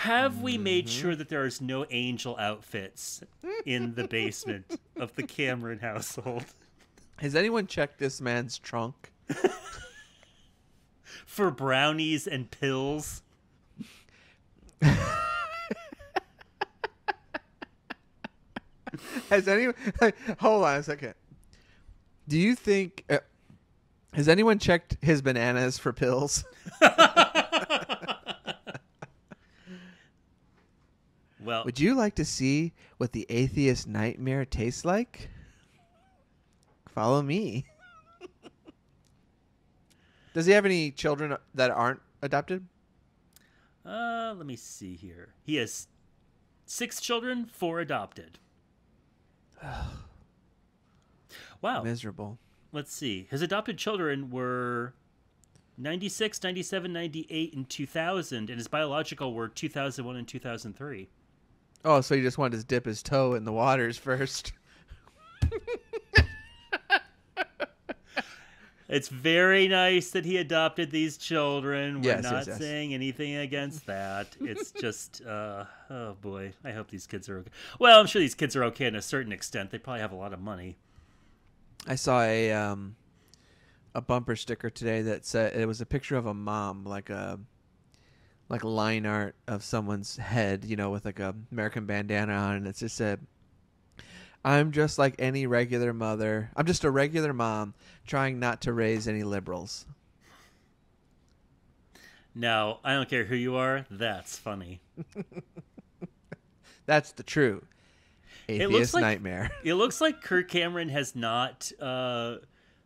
Have we made sure that there is no angel outfits in the basement of the Cameron household? Has anyone checked this man's trunk? For brownies and pills? Has anyone... Hold on a second. Do you think... has anyone checked his bananas for pills? Well, would you like to see what the atheist nightmare tastes like? Follow me. Does he have any children that aren't adopted? let me see here. He has 6 children, 4 adopted. Wow. Miserable. Let's see. His adopted children were 96, 97, 98, and 2000, and his biological were 2001 and 2003. Oh, so he just wanted to dip his toe in the waters first. It's very nice that he adopted these children. We're Yes, not yes. saying anything against that. It's just, oh boy, I hope these kids are okay. Well, I'm sure these kids are okay to a certain extent. They probably have a lot of money. I saw a bumper sticker today that said it was a picture of a mom, like line art of someone's head, with like a American bandana on, and it just said, "I'm just like any regular mother. I'm just a regular mom trying not to raise any liberals." Now, I don't care who you are. That's funny. That's the true atheist nightmare. It looks like Kirk Cameron has not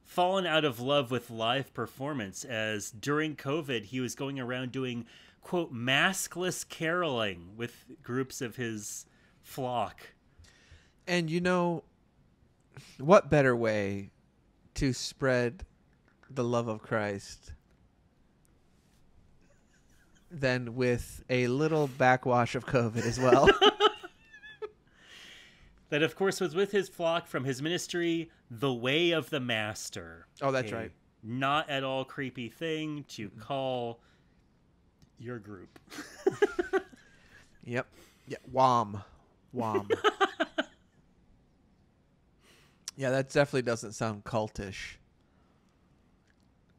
fallen out of love with live performance, as during COVID he was going around doing, quote, maskless caroling with groups of his flock. And what better way to spread the love of Christ than with a little backwash of COVID as well? That, of course, was with his flock from his ministry, The Way of the Master. Oh, that's right. Not at all creepy thing to call your group. Yep. Yeah. Wham. Yeah, that definitely doesn't sound cultish.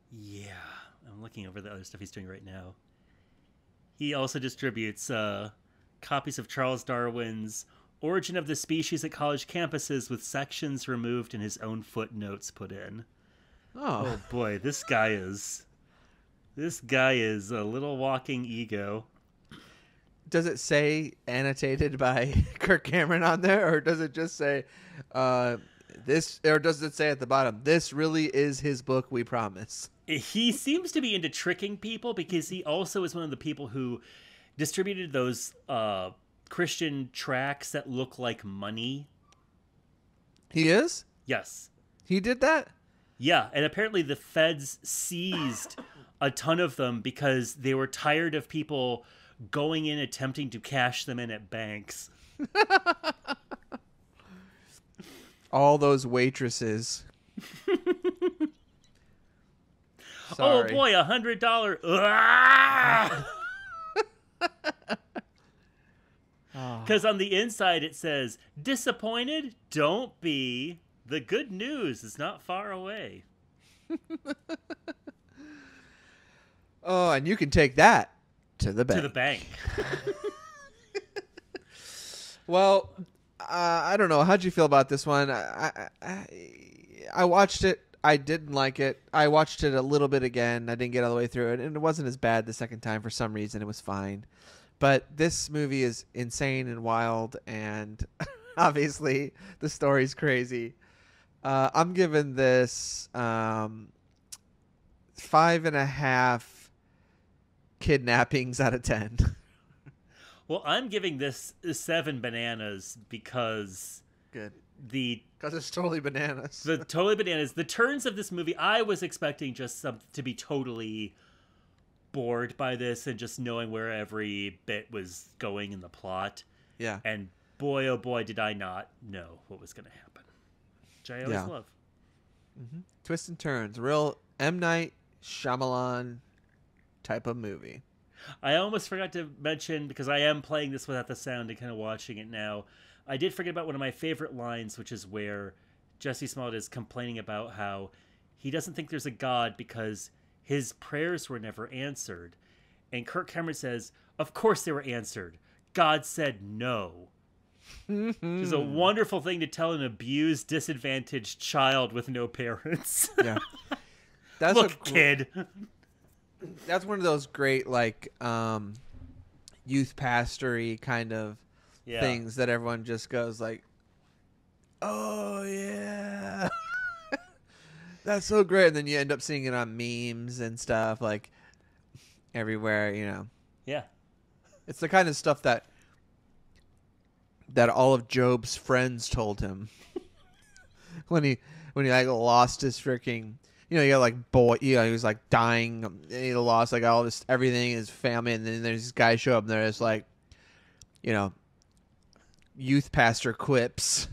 Yeah. I'm looking over the other stuff he's doing right now. He also distributes copies of Charles Darwin's Origin of the Species at college campuses with sections removed and his own footnotes put in. Oh boy, this guy is a little walking ego. Does it say annotated by Kirk Cameron on there, or does it just say this, or does it say at the bottom, "This really is his book, we promise"? He seems to be into tricking people, because he also is one of the people who distributed those Christian tracts that look like money. He is? Yes. He did that? Yeah, and apparently the feds seized a ton of them because they were tired of people going in attempting to cash them in at banks. All those waitresses. Oh boy, $100. Ah! Because on the inside it says, "Disappointed? Don't be. The good news is not far away." Oh, and you can take that to the bank. To the bank. Well, I don't know. How'd you feel about this one? I watched it. I didn't like it. I watched it a little bit again. I didn't get all the way through it, and it wasn't as bad the second time. For some reason, it was fine. But this movie is insane and wild, and obviously the story's crazy. I'm giving this 5.5 kidnappings out of 10. Well, I'm giving this 7 bananas because Good. Because it's totally bananas. The turns of this movie, I was expecting just to be totally bored by this and just knowing where every bit was going in the plot. Yeah. And boy, oh boy, did I not know what was going to happen. Which I always love. Mm-hmm. Twists and turns. Real M. Night Shyamalan type of movie. I almost forgot to mention, because I am playing this without the sound and kind of watching it now, I did forget about one of my favorite lines, which is where Jesse Smollett is complaining about how he doesn't think there's a God because his prayers were never answered. And Kirk Cameron says, of course they were answered. God said no. Which is a wonderful thing to tell an abused, disadvantaged child with no parents. Yeah. That's Look, kid. That's one of those great, like, youth pastory kind of things that everyone just goes like, oh, yeah. That's so great. And then you end up seeing it on memes and stuff, like, everywhere, you know. Yeah. It's the kind of stuff that all of Job's friends told him when he like lost his freaking, you know, he got like boy, you know, he was like dying, and he lost like all this everything, his family, and then there's this guy show up and there's like, you know, youth pastor quips.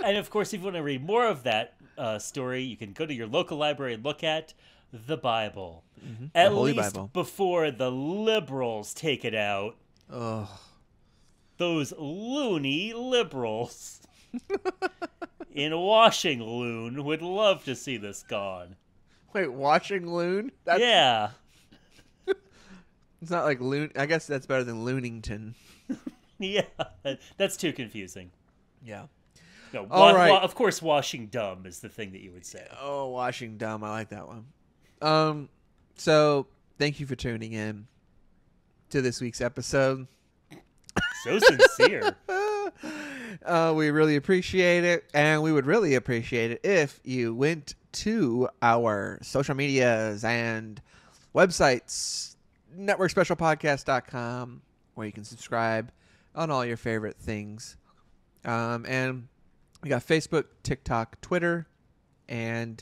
And of course, if you want to read more of that story, you can go to your local library and look at the Bible. Mm-hmm. At the Holy least Bible. Before the liberals take it out. Ugh. Those loony liberals in Washington would love to see this gone. Wait, Washington? Yeah. It's not like Loon. I guess that's better than Loonington. Yeah, that's too confusing. Yeah. No, All right. of course, Washington is the thing that you would say. Oh, Washington. I like that one. So thank you for tuning in to this week's episode. So sincere. We really appreciate it, and we would really appreciate it if you went to our social medias and websites, networkspecialpodcast.com, where you can subscribe on all your favorite things. And we got Facebook, TikTok, Twitter, and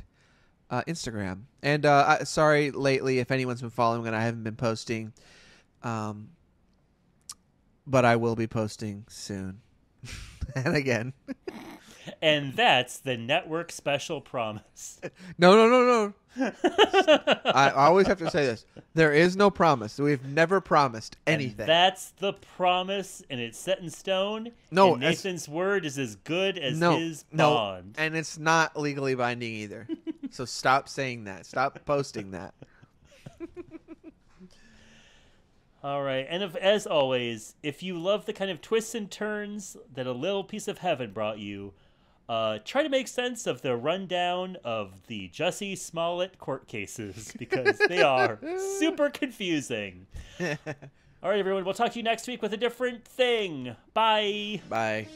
Instagram. And sorry lately if anyone's been following and I haven't been posting. But I will be posting soon. And again. And that's the network special promise. No. I always have to say this. There is no promise. We've never promised anything. And that's the promise, and it's set in stone. No, and Nathan's word is as good as his bond. And it's not legally binding either. So stop saying that. Stop posting that. All right, and as always, if you love the kind of twists and turns that A Little Piece of Heaven brought you, try to make sense of the rundown of the Jussie Smollett court cases, because they are super confusing. All right, everyone, we'll talk to you next week with a different thing. Bye. Bye.